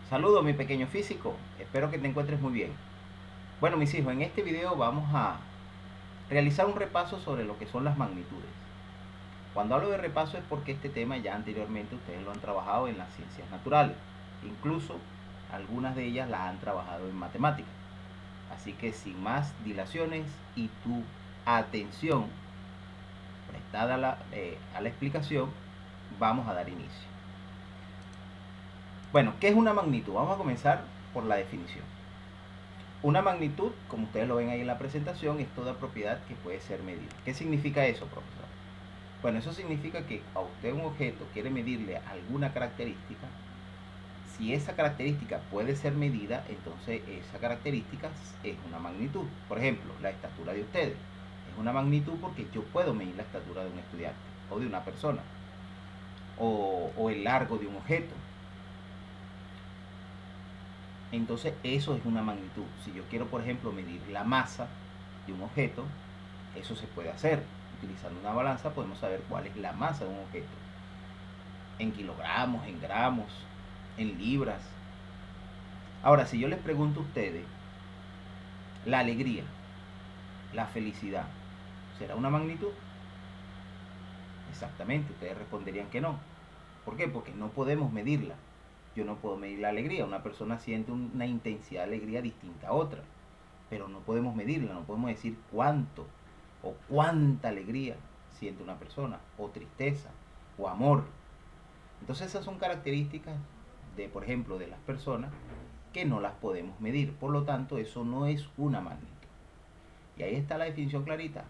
Saludos mi pequeño físico, espero que te encuentres muy bien. Bueno mis hijos, en este video vamos a realizar un repaso sobre lo que son las magnitudes. Cuando hablo de repaso es porque este tema ya anteriormente ustedes lo han trabajado en las ciencias naturales. Incluso algunas de ellas las han trabajado en matemáticas. Así que sin más dilaciones y tu atención prestada a la explicación, vamos a dar inicio. Bueno, ¿qué es una magnitud? Vamos a comenzar por la definición. Una magnitud, como ustedes lo ven ahí en la presentación, es toda propiedad que puede ser medida. ¿Qué significa eso, profesor? Bueno, eso significa que a usted un objeto quiere medirle alguna característica. Si esa característica puede ser medida, entonces esa característica es una magnitud. Por ejemplo, la estatura de ustedes es una magnitud porque yo puedo medir la estatura de un estudiante o de una persona o el largo de un objeto. Entonces eso es una magnitud. Si yo quiero, por ejemplo, medir la masa de un objeto, eso se puede hacer. Utilizando una balanza podemos saber cuál es la masa de un objeto. En kilogramos, en gramos, en libras. Ahora, si yo les pregunto a ustedes, la alegría, la felicidad, ¿será una magnitud? Exactamente, ustedes responderían que no. ¿Por qué? Porque no podemos medirla. Yo no puedo medir la alegría. Una persona siente una intensidad de alegría distinta a otra, pero no podemos medirla, no podemos decir cuánto o cuánta alegría siente una persona, o tristeza, o amor. Entonces esas son características de, por ejemplo, de las personas que no las podemos medir. Por lo tanto, eso no es una magnitud. Y ahí está la definición clarita.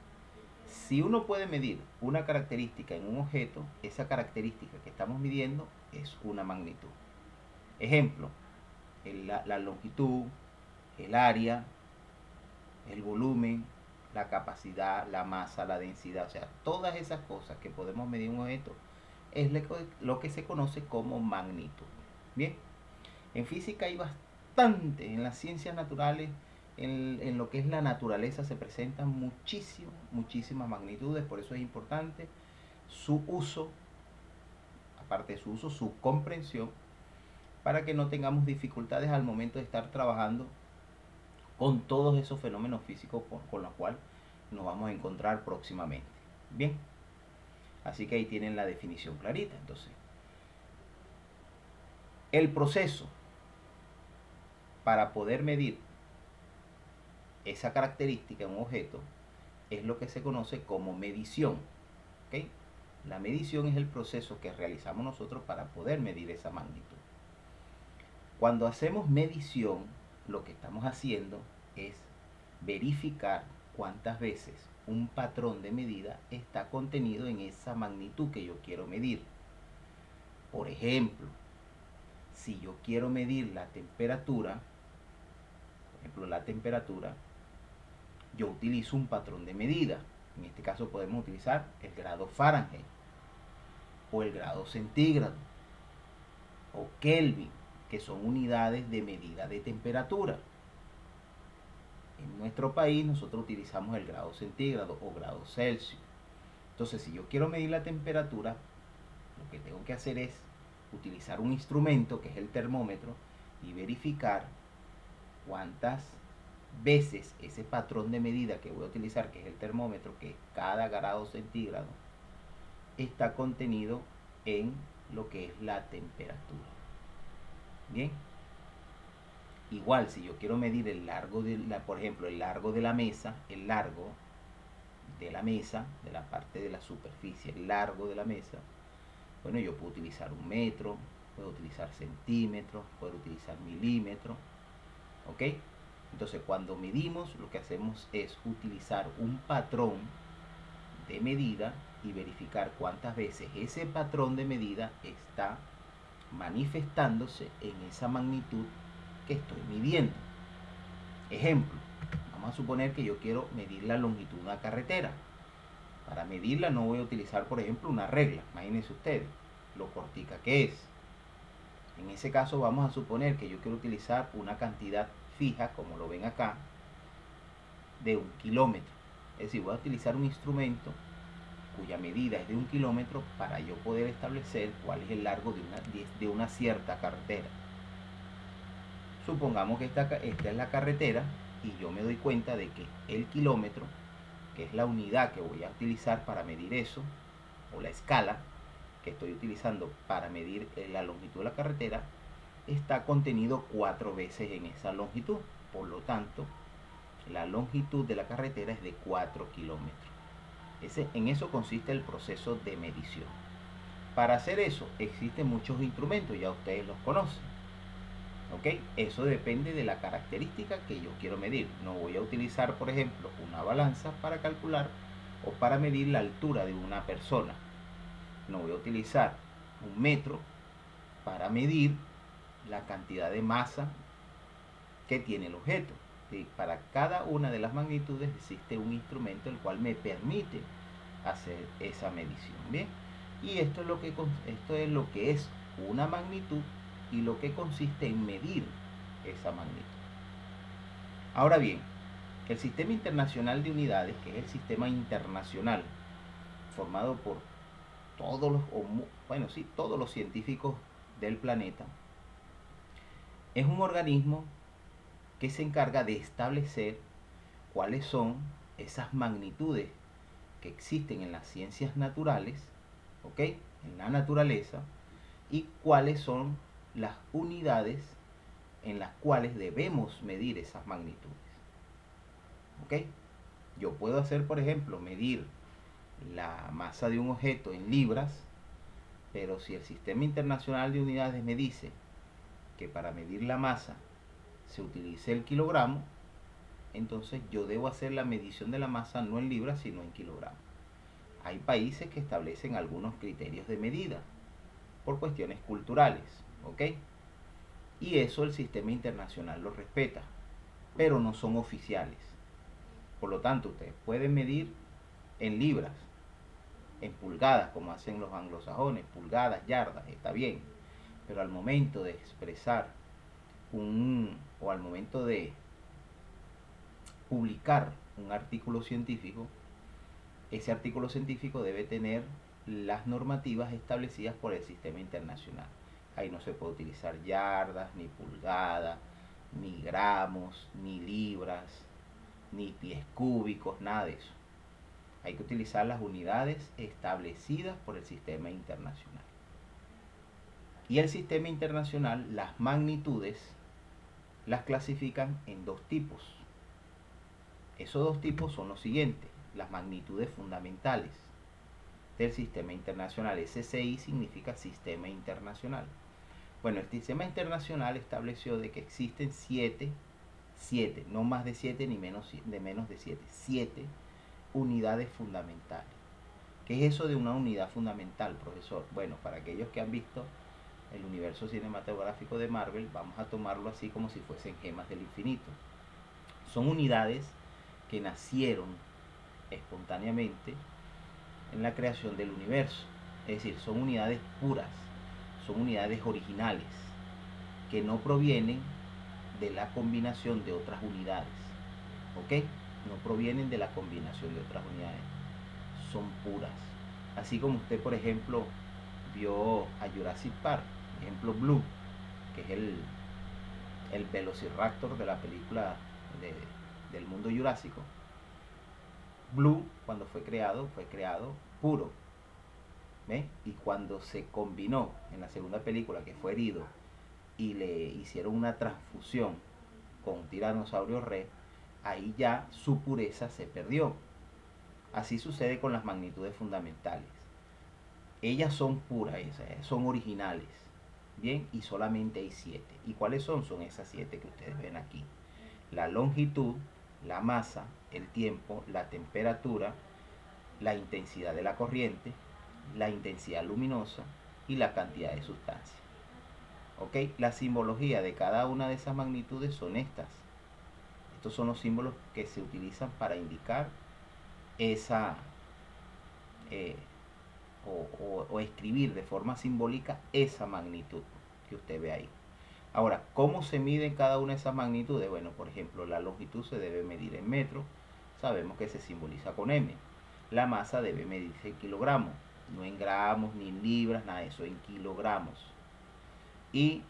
Si uno puede medir una característica en un objeto, esa característica que estamos midiendo es una magnitud. Ejemplo, la longitud, el área, el volumen, la capacidad, la masa, la densidad, o sea, todas esas cosas que podemos medir en un objeto es lo que se conoce como magnitud. Bien, en física hay bastante, en las ciencias naturales, en lo que es la naturaleza se presentan muchísimas magnitudes, por eso es importante su uso, aparte de su uso, su comprensión, para que no tengamos dificultades al momento de estar trabajando con todos esos fenómenos físicos con los cuales nos vamos a encontrar próximamente. Bien, así que ahí tienen la definición clarita. Entonces, el proceso para poder medir esa característica en un objeto es lo que se conoce como medición. ¿Okay? La medición es el proceso que realizamos nosotros para poder medir esa magnitud. Cuando hacemos medición, lo que estamos haciendo es verificar cuántas veces un patrón de medida está contenido en esa magnitud que yo quiero medir. Por ejemplo, si yo quiero medir la temperatura, yo utilizo un patrón de medida. En este caso podemos utilizar el grado Fahrenheit o el grado centígrado o Kelvin, que son unidades de medida de temperatura. En nuestro país nosotros utilizamos el grado centígrado o grado Celsius. Entonces, si yo quiero medir la temperatura, lo que tengo que hacer es utilizar un instrumento que es el termómetro y verificar cuántas veces ese patrón de medida que voy a utilizar, que es el termómetro, que es cada grado centígrado, está contenido en lo que es la temperatura. Bien, igual si yo quiero medir el largo por ejemplo, el largo de la mesa, el largo de la mesa, de la parte de la superficie, el largo de la mesa, bueno, yo puedo utilizar un metro, puedo utilizar centímetros, puedo utilizar milímetros, ¿ok? Entonces cuando medimos lo que hacemos es utilizar un patrón de medida y verificar cuántas veces ese patrón de medida está manifestándose en esa magnitud que estoy midiendo. Ejemplo, vamos a suponer que yo quiero medir la longitud de una carretera. Para medirla no voy a utilizar, por ejemplo, una regla. Imagínense ustedes lo cortica que es. En ese caso vamos a suponer que yo quiero utilizar una cantidad fija, como lo ven acá, de 1 kilómetro. Es decir, voy a utilizar un instrumento cuya medida es de 1 kilómetro para yo poder establecer cuál es el largo de una cierta carretera. Supongamos que esta es la carretera y yo me doy cuenta de que el kilómetro, que es la unidad que voy a utilizar para medir eso, o la escala que estoy utilizando para medir la longitud de la carretera, está contenido 4 veces en esa longitud. Por lo tanto, la longitud de la carretera es de 4 kilómetros. En eso consiste el proceso de medición. Para hacer eso existen muchos instrumentos, ya ustedes los conocen. ¿Ok? Eso depende de la característica que yo quiero medir. No voy a utilizar, por ejemplo, una balanza para calcular o para medir la altura de una persona. No voy a utilizar un metro para medir la cantidad de masa que tiene el objeto. ¿Sí? Para cada una de las magnitudes existe un instrumento el cual me permite hacer esa medición. ¿Bien? Y esto es lo que es una magnitud y lo que consiste en medir esa magnitud. Ahora bien, el Sistema Internacional de Unidades, que es el sistema internacional formado por todos los científicos del planeta, es un organismo que se encarga de establecer cuáles son esas magnitudes que existen en las ciencias naturales, ¿ok? En la naturaleza, y cuáles son las unidades en las cuales debemos medir esas magnitudes. ¿Ok? Yo puedo hacer, por ejemplo, medir la masa de un objeto en libras, pero si el Sistema Internacional de Unidades me dice que para medir la masa se utilice el kilogramo, entonces yo debo hacer la medición de la masa no en libras, sino en kilogramos. Hay países que establecen algunos criterios de medida por cuestiones culturales, ¿ok? Y eso el sistema internacional lo respeta, pero no son oficiales. Por lo tanto, ustedes pueden medir en libras, en pulgadas, como hacen los anglosajones, pulgadas, yardas, está bien. Pero al momento de expresar o al momento de publicar un artículo científico, ese artículo científico debe tener las normativas establecidas por el sistema internacional. Ahí no se puede utilizar yardas, ni pulgadas, ni gramos, ni libras, ni pies cúbicos, nada de eso. Hay que utilizar las unidades establecidas por el sistema internacional. Y el sistema internacional, las magnitudes, las clasifican en 2 tipos. Esos 2 tipos son los siguientes: las magnitudes fundamentales del sistema internacional. SCI significa sistema internacional. Bueno, el sistema internacional estableció de que existen 7, no más de 7 ni menos de 7 unidades fundamentales. ¿Qué es eso de una unidad fundamental, profesor? Bueno, para aquellos que han visto el universo cinematográfico de Marvel, vamos a tomarlo así como si fuesen gemas del infinito. Son unidades que nacieron espontáneamente en la creación del universo. Es decir, son unidades puras, son unidades originales, que no provienen de la combinación de otras unidades. ¿Ok? No provienen de la combinación de otras unidades. Son puras. Así como usted, por ejemplo, vio a Jurassic Park, ejemplo Blue, que es el velociraptor de la película del mundo jurásico. Blue, cuando fue creado puro. ¿Ve? Y cuando se combinó en la segunda película, que fue herido, y le hicieron una transfusión con Tiranosaurio Rex, ahí ya su pureza se perdió. Así sucede con las magnitudes fundamentales. Ellas son puras, son originales. Bien, y solamente hay 7. ¿Y cuáles son? Son esas 7 que ustedes ven aquí: la longitud, la masa, el tiempo, la temperatura, la intensidad de la corriente, la intensidad luminosa y la cantidad de sustancia. ¿Ok? La simbología de cada una de esas magnitudes son estas. Estos son los símbolos que se utilizan para indicar esa o escribir de forma simbólica esa magnitud que usted ve ahí. Ahora, ¿cómo se mide cada una de esas magnitudes? Bueno, por ejemplo, la longitud se debe medir en metros. Sabemos que se simboliza con M. La masa debe medirse en kilogramos, no en gramos ni en libras, nada de eso, en kilogramos. Y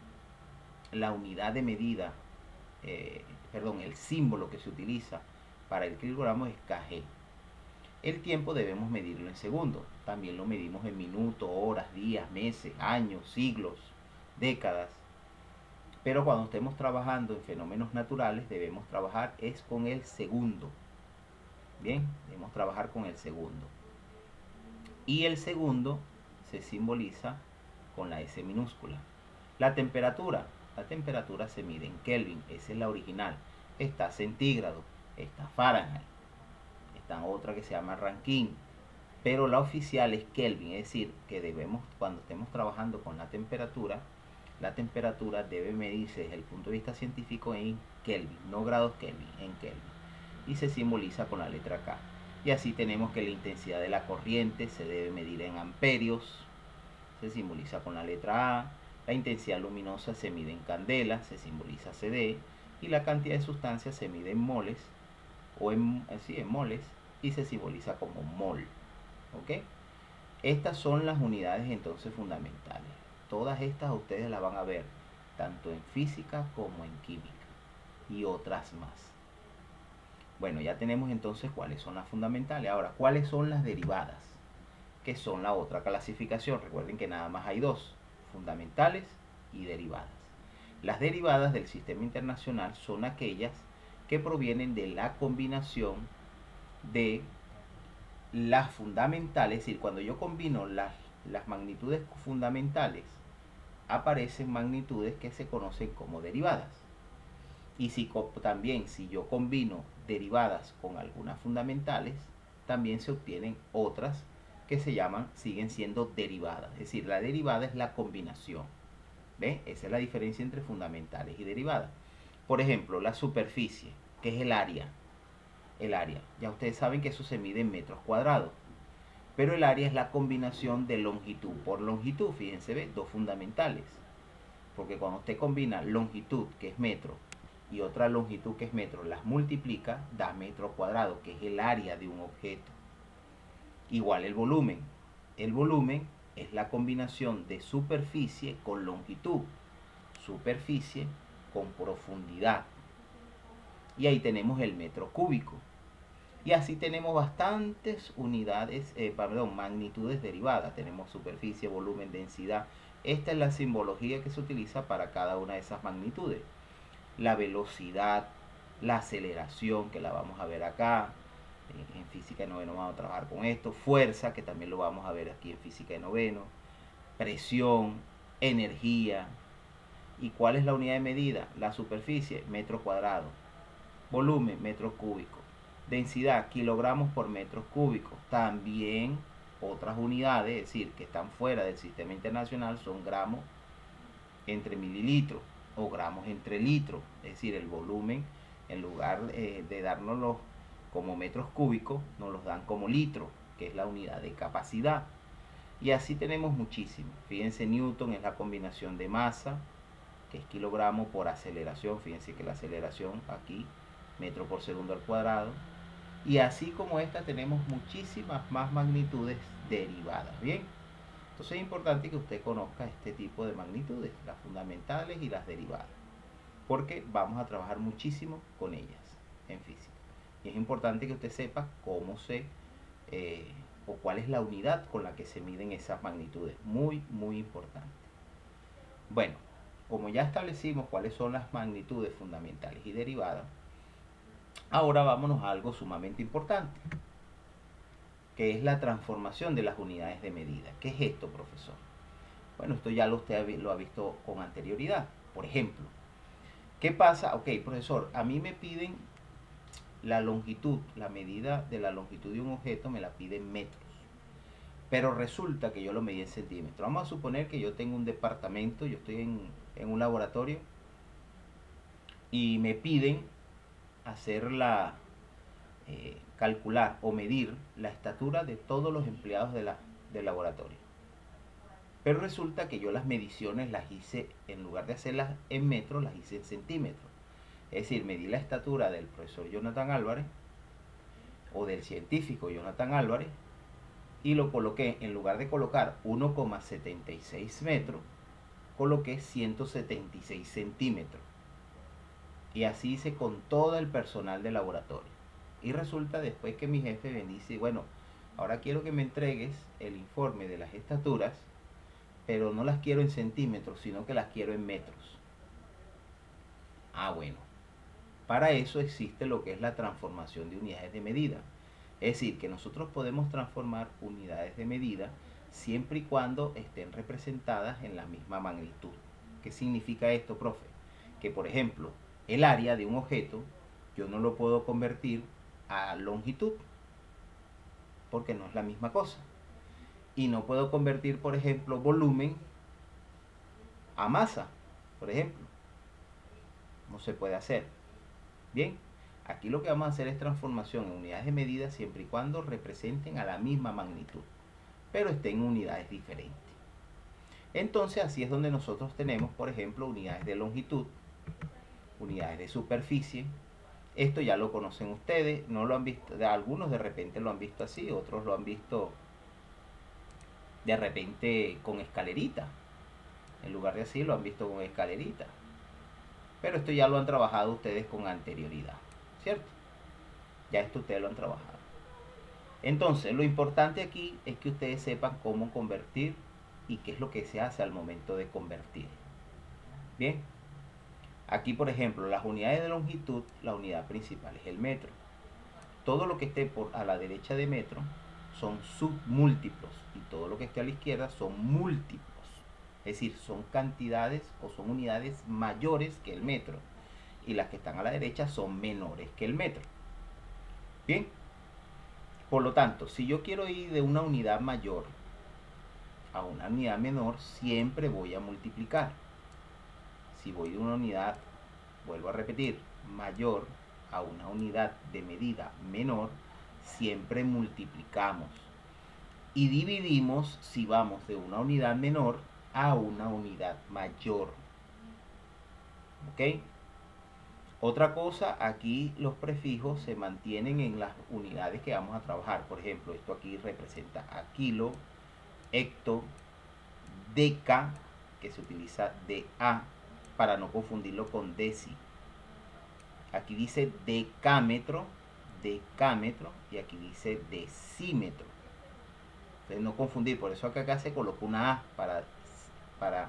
la unidad de medida el símbolo que se utiliza para el kilogramo es kg. El tiempo debemos medirlo en segundos. También lo medimos en minutos, horas, días, meses, años, siglos, décadas. Pero cuando estemos trabajando en fenómenos naturales, debemos trabajar es con el segundo. Bien, debemos trabajar con el segundo. Y el segundo se simboliza con la S minúscula. La temperatura se mide en Kelvin, esa es la original. Está centígrado, está Fahrenheit, está otra que se llama Rankine, pero la oficial es Kelvin, es decir, que debemos, cuando estemos trabajando con la temperatura debe medirse desde el punto de vista científico en Kelvin, no grados Kelvin, en Kelvin. Y se simboliza con la letra K. Y así tenemos que la intensidad de la corriente se debe medir en amperios, se simboliza con la letra A. La intensidad luminosa se mide en candela, se simboliza CD. Y la cantidad de sustancia se mide en moles, o en moles, y se simboliza como mol. ¿Ok? Estas son las unidades entonces fundamentales. Todas estas ustedes las van a ver tanto en física como en química y otras más. Bueno, ya tenemos entonces cuáles son las fundamentales. Ahora, ¿cuáles son las derivadas? Que son la otra clasificación. Recuerden que nada más hay dos, fundamentales y derivadas. Las derivadas del sistema internacional son aquellas que provienen de la combinación de las fundamentales, es decir, cuando yo combino las magnitudes fundamentales, aparecen magnitudes que se conocen como derivadas. Y si yo combino derivadas con algunas fundamentales, también se obtienen otras que siguen siendo derivadas. Es decir, la derivada es la combinación. ¿Ven? Esa es la diferencia entre fundamentales y derivadas. Por ejemplo, la superficie, que es el área. El área, ya ustedes saben que eso se mide en metros cuadrados. Pero el área es la combinación de longitud por longitud. Fíjense, ¿ve? Dos fundamentales. Porque cuando usted combina longitud, que es metro, y otra longitud, que es metro, las multiplica, da metro cuadrado, que es el área de un objeto. Igual el volumen. El volumen es la combinación de superficie con longitud. Superficie con profundidad. Y ahí tenemos el metro cúbico. Y así tenemos bastantes magnitudes derivadas. Tenemos superficie, volumen, densidad. Esta es la simbología que se utiliza para cada una de esas magnitudes. La velocidad, la aceleración, que la vamos a ver acá. En física de noveno vamos a trabajar con esto. Fuerza, que también lo vamos a ver aquí en física de noveno. Presión, energía. ¿Y cuál es la unidad de medida? La superficie, metro cuadrado. Volumen, metro cúbico. Densidad, kilogramos por metros cúbicos. También otras unidades, es decir, que están fuera del sistema internacional, son gramos entre mililitros o gramos entre litros. Es decir, el volumen, en lugar de dárnoslo como metros cúbicos, nos los dan como litros, que es la unidad de capacidad. Y así tenemos muchísimos. Fíjense, Newton es la combinación de masa, que es kilogramo por aceleración. Fíjense que la aceleración aquí, metro por segundo al cuadrado. Y así como esta tenemos muchísimas más magnitudes derivadas. Bien, entonces es importante que usted conozca este tipo de magnitudes, las fundamentales y las derivadas, porque vamos a trabajar muchísimo con ellas en física. Y es importante que usted sepa cómo o cuál es la unidad con la que se miden esas magnitudes. Muy, muy importante. Bueno, como ya establecimos cuáles son las magnitudes fundamentales y derivadas, ahora vámonos a algo sumamente importante, que es la transformación de las unidades de medida. ¿Qué es esto, profesor? Bueno, esto ya usted lo ha visto con anterioridad. Por ejemplo, ¿qué pasa? Ok, profesor, a mí me piden la longitud, la medida de la longitud de un objeto me la piden metros. Pero resulta que yo lo medí en centímetros. Vamos a suponer que yo tengo un departamento, yo estoy en un laboratorio y me piden calcular o medir la estatura de todos los empleados del laboratorio. Pero resulta que yo las mediciones las hice, en lugar de hacerlas en metros, las hice en centímetros. Es decir, medí la estatura del profesor Jonathan Álvarez o del científico Jonathan Álvarez y lo coloqué, en lugar de colocar 1,76 metros, coloqué 176 centímetros. Y así hice con todo el personal de laboratorio. Y resulta después que mi jefe me dice, bueno, ahora quiero que me entregues el informe de las estaturas, pero no las quiero en centímetros, sino que las quiero en metros. Ah, bueno. Para eso existe lo que es la transformación de unidades de medida. Es decir, que nosotros podemos transformar unidades de medida siempre y cuando estén representadas en la misma magnitud. ¿Qué significa esto, profe? Que, por ejemplo, el área de un objeto yo no lo puedo convertir a longitud, porque no es la misma cosa. Y no puedo convertir, por ejemplo, volumen a masa, por ejemplo. No se puede hacer. Bien, aquí lo que vamos a hacer es transformación en unidades de medida siempre y cuando representen a la misma magnitud, pero estén en unidades diferentes. Entonces así es donde nosotros tenemos, por ejemplo, unidades de longitud, unidades de superficie. Esto ya lo conocen ustedes, no lo han visto, algunos de repente lo han visto así, otros lo han visto de repente con escalerita. En lugar de así lo han visto con escalerita. Pero esto ya lo han trabajado ustedes con anterioridad, ¿cierto? Ya esto ustedes lo han trabajado. Entonces, lo importante aquí es que ustedes sepan cómo convertir y qué es lo que se hace al momento de convertir. Bien, aquí por ejemplo, las unidades de longitud, la unidad principal es el metro. Todo lo que esté a la derecha de metro son submúltiplos y todo lo que esté a la izquierda son múltiplos. Es decir, son cantidades o son unidades mayores que el metro y las que están a la derecha son menores que el metro. Bien, por lo tanto, si yo quiero ir de una unidad mayor a una unidad menor, siempre voy a multiplicar. Si voy de una unidad, vuelvo a repetir, mayor a una unidad de medida menor, siempre multiplicamos. Y dividimos si vamos de una unidad menor a una unidad mayor. ¿Ok? Otra cosa, aquí los prefijos se mantienen en las unidades que vamos a trabajar. Por ejemplo, esto aquí representa a kilo, hecto, deca, que se utiliza DA para no confundirlo con deci. Aquí dice decámetro, decámetro, y aquí dice decímetro. Entonces no confundir, por eso acá se colocó una A para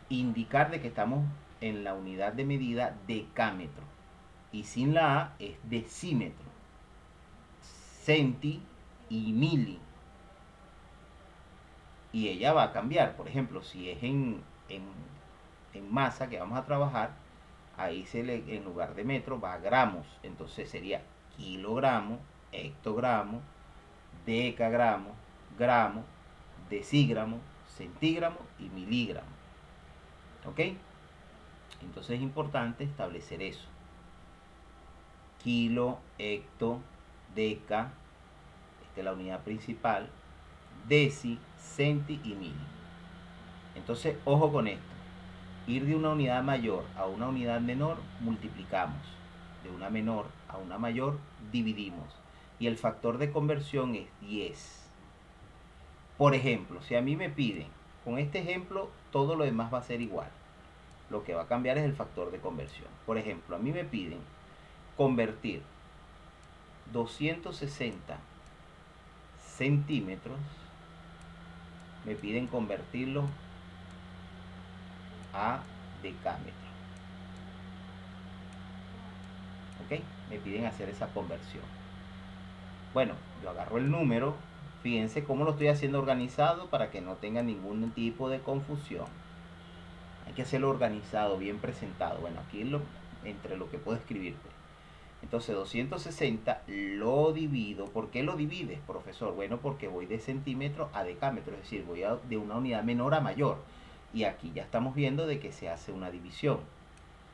indicar de que estamos en la unidad de medida decámetro. Y sin la A es decímetro, centi y mili. Y ella va a cambiar. Por ejemplo, si es en masa que vamos a trabajar, ahí en lugar de metro va a gramos. Entonces sería kilogramo, hectogramo, decagramo, gramo, decígramo, centígramo y miligramo. ¿Ok? Entonces es importante establecer eso. Kilo, hecto, deca, esta es la unidad principal, deci, centi y mili. Entonces, ojo con esto. Ir de una unidad mayor a una unidad menor, multiplicamos. De una menor a una mayor, dividimos. Y el factor de conversión es 10. Por ejemplo, si a mí me piden, con este ejemplo, todo lo demás va a ser igual. Lo que va a cambiar es el factor de conversión. Por ejemplo, a mí me piden convertir 260 centímetros, me piden convertirlo a decámetro. ¿Ok? Me piden hacer esa conversión. Bueno, yo agarro el número, fíjense cómo lo estoy haciendo organizado para que no tenga ningún tipo de confusión. Hay que hacerlo organizado, bien presentado. Bueno, aquí entre lo que puedo escribirte. Entonces 260 lo divido. ¿Por qué lo divides, profesor? Bueno, porque voy de centímetro a decámetro, es decir, voy de una unidad menor a mayor. Y aquí ya estamos viendo de que se hace una división.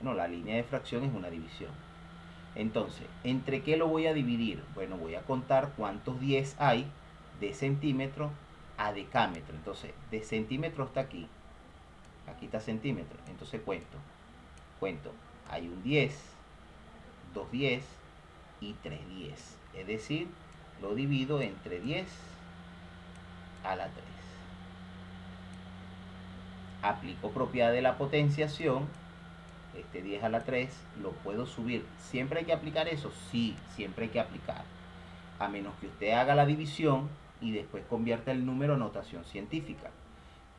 Bueno, la línea de fracción es una división. Entonces, ¿entre qué lo voy a dividir? Bueno, voy a contar cuántos 10 hay de centímetro a decámetro. Entonces, de centímetro hasta aquí. Aquí está centímetro. Entonces cuento. Hay un 10, 2 10 y 3 10. Es decir, lo divido entre 10 a la 3. Aplico propiedad de la potenciación. este 10 a la 3 lo puedo subir. ¿Siempre hay que aplicar eso? Sí, siempre hay que aplicar. A menos que usted haga la división y después convierta el número en notación científica.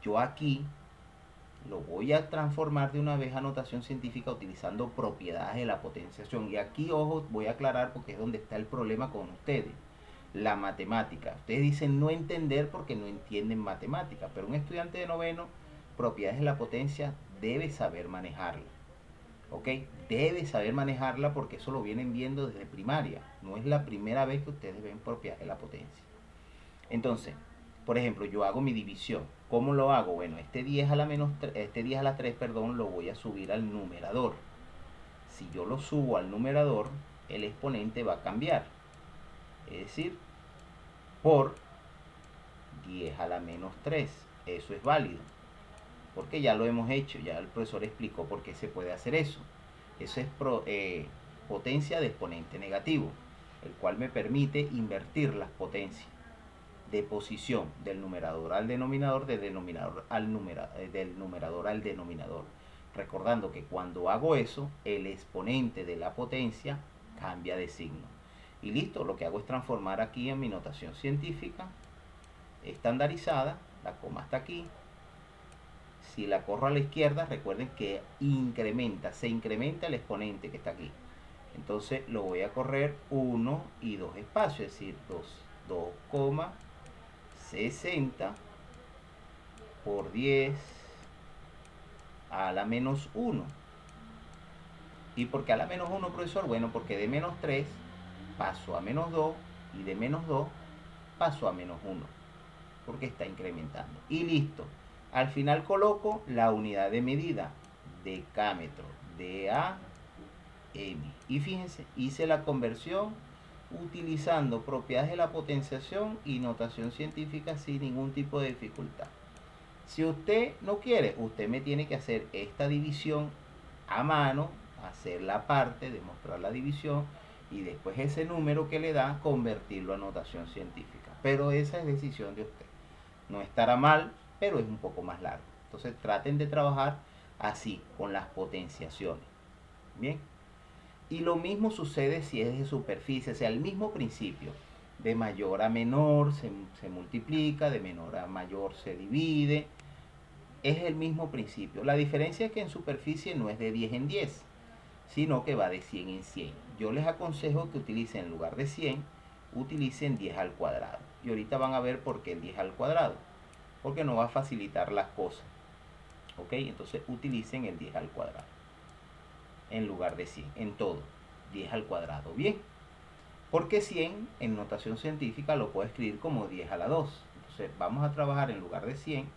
Yo aquí lo voy a transformar de una vez a notación científica utilizando propiedades de la potenciación. Y aquí, ojo, voy a aclarar porque es donde está el problema con ustedes. La matemática. Ustedes dicen no entender porque no entienden matemática, pero un estudiante de noveno, propiedades de la potencia, debe saber manejarla. ¿Ok? Debe saber manejarla porque eso lo vienen viendo desde primaria. No es la primera vez que ustedes ven propiedades de la potencia. Entonces, por ejemplo, yo hago mi división. ¿Cómo lo hago? Bueno, este 10 a la 3, perdón, lo voy a subir al numerador. Si yo lo subo al numerador, el exponente va a cambiar. Es decir, por 10 a la menos 3. Eso es válido. Porque ya lo hemos hecho, ya el profesor explicó por qué se puede hacer eso. Eso es potencia de exponente negativo, el cual me permite invertir las potencias de posición del numerador al denominador, del numerador al denominador. Recordando que cuando hago eso, el exponente de la potencia cambia de signo. Y listo, lo que hago es transformar aquí en mi notación científica estandarizada, la coma está aquí. Si la corro a la izquierda, recuerden que se incrementa el exponente que está aquí. Entonces lo voy a correr 1 y 2 espacios, es decir, 2,60 por 10 a la menos 1. ¿Y por qué a la menos 1, profesor? Bueno, porque de menos 3 paso a menos 2 y de menos 2 paso a menos 1, porque está incrementando. Y listo. Al final coloco la unidad de medida, decámetro, DAM. Y fíjense, hice la conversión utilizando propiedades de la potenciación y notación científica sin ningún tipo de dificultad. Si usted no quiere, usted me tiene que hacer esta división a mano, hacer la parte, demostrar la división y después ese número que le da, convertirlo a notación científica. Pero esa es decisión de usted. No estará mal, pero es un poco más largo. Entonces traten de trabajar así, con las potenciaciones. Bien. Y lo mismo sucede si es de superficie, o sea, el mismo principio. De mayor a menor se multiplica, de menor a mayor se divide. Es el mismo principio. La diferencia es que en superficie no es de 10 en 10, sino que va de 100 en 100. Yo les aconsejo que utilicen en lugar de 100, utilicen 10 al cuadrado. Y ahorita van a ver por qué el 10 al cuadrado. Porque no va a facilitar las cosas. ¿Ok? Entonces utilicen el 10 al cuadrado en lugar de 100, en todo, 10 al cuadrado. Bien, porque 100 en notación científica lo puedo escribir como 10 a la 2. Entonces vamos a trabajar en lugar de 100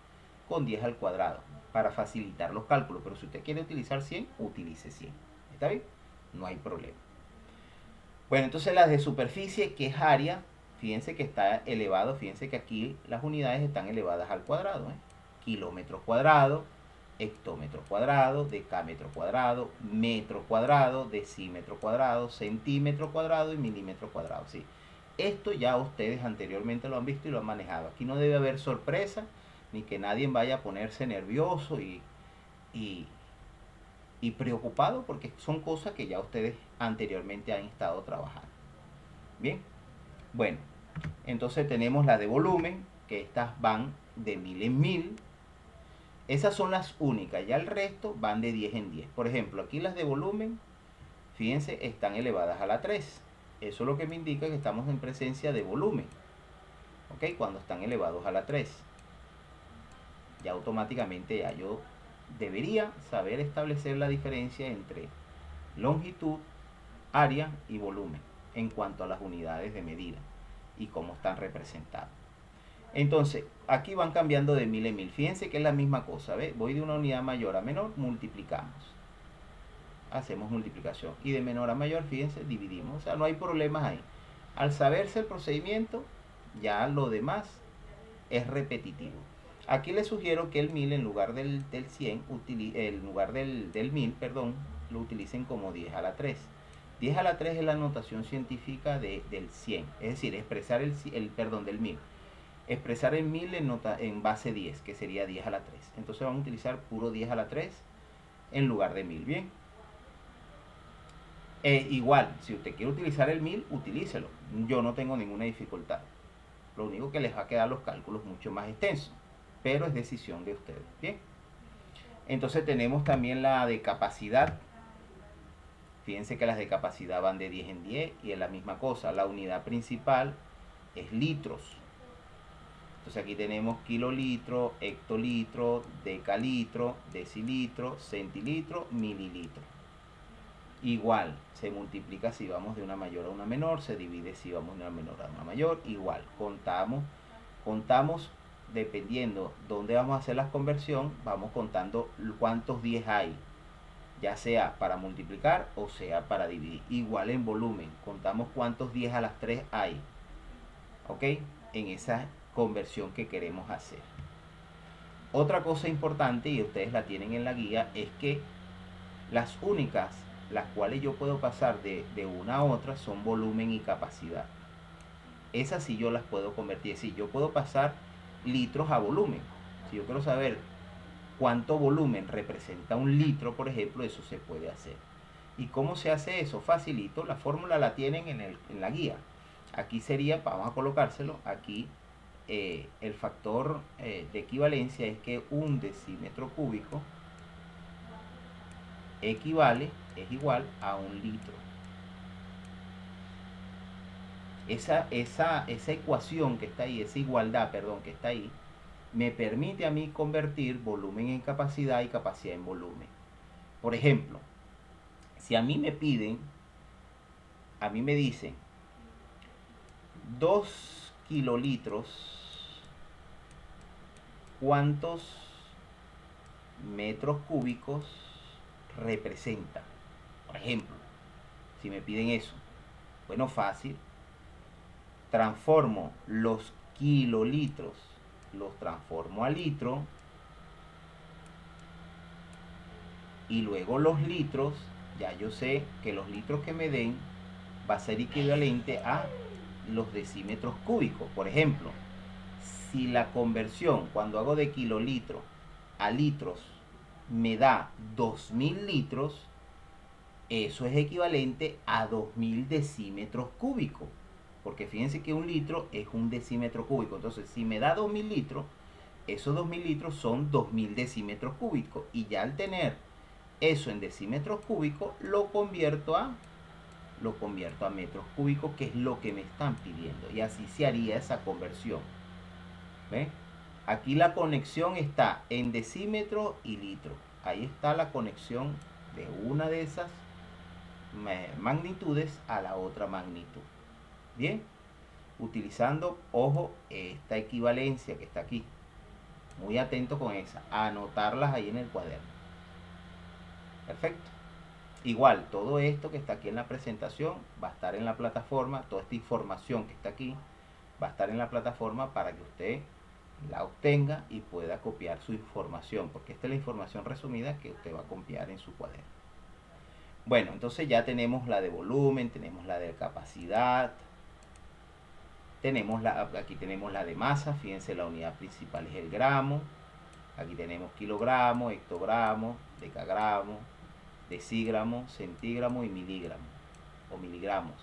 con 10 al cuadrado para facilitar los cálculos. Pero si usted quiere utilizar 100, utilice 100. ¿Está bien? No hay problema. Bueno, entonces las de superficie, que es área, fíjense que está elevado, fíjense que aquí las unidades están elevadas al cuadrado. Kilómetro cuadrado, hectómetro cuadrado, decámetro cuadrado, metro cuadrado, decímetro cuadrado, centímetro cuadrado y milímetro cuadrado. ¿Sí? Esto ya ustedes anteriormente lo han visto y lo han manejado. Aquí no debe haber sorpresa, ni que nadie vaya a ponerse nervioso y preocupado, porque son cosas que ya ustedes anteriormente han estado trabajando. Bien, bueno, entonces tenemos la de volumen, que estas van de 1000 en 1000. Esas son las únicas, ya el resto van de 10 en 10. Por ejemplo, aquí las de volumen, fíjense, están elevadas a la 3. Eso es lo que me indica que estamos en presencia de volumen. ¿Ok? Cuando están elevados a la 3. Ya automáticamente ya yo debería saber establecer la diferencia entre longitud, área y volumen en cuanto a las unidades de medida y cómo están representadas. Entonces, aquí van cambiando de 1000 en 1000. Fíjense que es la misma cosa, ¿ve? Voy de una unidad mayor a menor, multiplicamos. Hacemos multiplicación. Y de menor a mayor, fíjense, dividimos. O sea, no hay problemas ahí. Al saberse el procedimiento, ya lo demás es repetitivo. Aquí les sugiero que el 1000 en lugar del 100, en lugar del 1000, perdón, lo utilicen como 10 a la 3. 10 a la 3 es la notación científica del 100. Es decir, expresar del 1000. Expresar el 1000 en base 10, que sería 10 a la 3. Entonces vamos a utilizar puro 10 a la 3 en lugar de 1000. Bien, Igual, si usted quiere utilizar el 1000, utilícelo. Yo no tengo ninguna dificultad. Lo único que les va a quedar los cálculos mucho más extensos. Pero es decisión de ustedes. Bien. Entonces tenemos también la de capacidad. Fíjense que las de capacidad van de 10 en 10 y es la misma cosa. La unidad principal es litros. Entonces aquí tenemos kilolitro, hectolitro, decalitro, decilitro, centilitro, mililitro. Igual, se multiplica si vamos de una mayor a una menor, se divide si vamos de una menor a una mayor. Igual, contamos dependiendo dónde vamos a hacer la conversión, vamos contando cuántos 10 hay, ya sea para multiplicar o sea para dividir. Igual en volumen, contamos cuántos 10 a las 3 hay, ¿ok? En esa conversión que queremos hacer. Otra cosa importante, y ustedes la tienen en la guía, es que las únicas las cuales yo puedo pasar de una a otra son volumen y capacidad. Esas sí yo las puedo convertir. Sí, yo puedo pasar litros a volumen. Si yo quiero saber cuánto volumen representa un litro, por ejemplo, eso se puede hacer. ¿Y cómo se hace eso? Facilito. La fórmula la tienen en la guía. Aquí sería, vamos a colocárselo, aquí el factor de equivalencia es que un decímetro cúbico es igual a un litro. Esa ecuación que está ahí, esa igualdad, perdón, que está ahí, me permite a mí convertir volumen en capacidad y capacidad en volumen. Por ejemplo, si a mí me piden, a mí me dicen 2 kilolitros, ¿cuántos metros cúbicos representa? Por ejemplo, si me piden eso, bueno, fácil, transformo los kilolitros, los transformo a litro, y luego los litros, ya yo sé que los litros que me den va a ser equivalente a los decímetros cúbicos. Por ejemplo, si la conversión cuando hago de kilolitro a litros me da 2000 litros, eso es equivalente a 2000 decímetros cúbicos. Porque fíjense que un litro es un decímetro cúbico. Entonces, si me da 2000 litros, esos 2000 litros son 2000 decímetros cúbicos. Y ya al tener eso en decímetros cúbicos, lo convierto a metros cúbicos, que es lo que me están pidiendo. Y así se haría esa conversión. ¿Ven? Aquí la conexión está en decímetro y litro. Ahí está la conexión de una de esas magnitudes a la otra magnitud. Bien, utilizando, ojo, esta equivalencia que está aquí. Muy atento con esa. Anotarlas ahí en el cuaderno. Perfecto. Igual, todo esto que está aquí en la presentación va a estar en la plataforma. Toda esta información que está aquí va a estar en la plataforma para que usted la obtenga y pueda copiar su información. Porque esta es la información resumida que usted va a copiar en su cuaderno. Bueno, entonces ya tenemos la de volumen, tenemos la de capacidad. Aquí tenemos la de masa, fíjense, la unidad principal es el gramo. Aquí tenemos kilogramo, hectogramo, decagramo, decígramo, centígramo y miligramo o miligramos.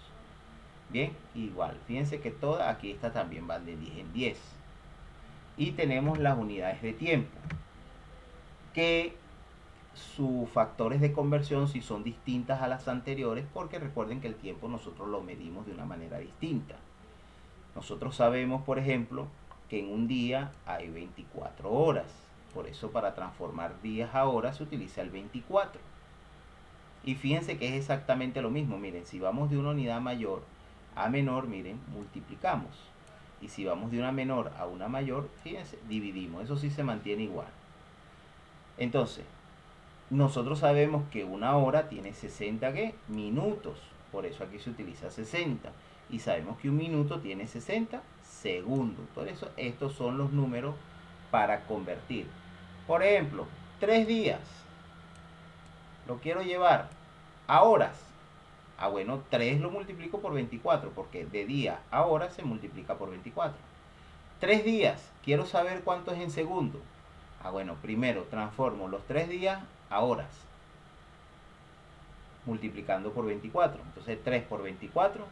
Bien, igual, fíjense que todas aquí está también van de 10 en 10. Y tenemos las unidades de tiempo, que sus factores de conversión sí son distintas a las anteriores, porque recuerden que el tiempo nosotros lo medimos de una manera distinta. Nosotros sabemos, por ejemplo, que en un día hay 24 horas. Por eso para transformar días a horas se utiliza el 24. Y fíjense que es exactamente lo mismo. Miren, si vamos de una unidad mayor a menor, miren, multiplicamos. Y si vamos de una menor a una mayor, fíjense, dividimos. Eso sí se mantiene igual. Entonces, nosotros sabemos que una hora tiene 60 ¿qué? Minutos. Por eso aquí se utiliza 60. Y sabemos que un minuto tiene 60 segundos. Por eso estos son los números para convertir. Por ejemplo, 3 días. Lo quiero llevar a horas. Ah, bueno, 3 lo multiplico por 24, porque de día a hora se multiplica por 24. 3 días. Quiero saber cuánto es en segundos. Ah, bueno, primero transformo los 3 días a horas. multiplicando por 24. Entonces 3 por 24,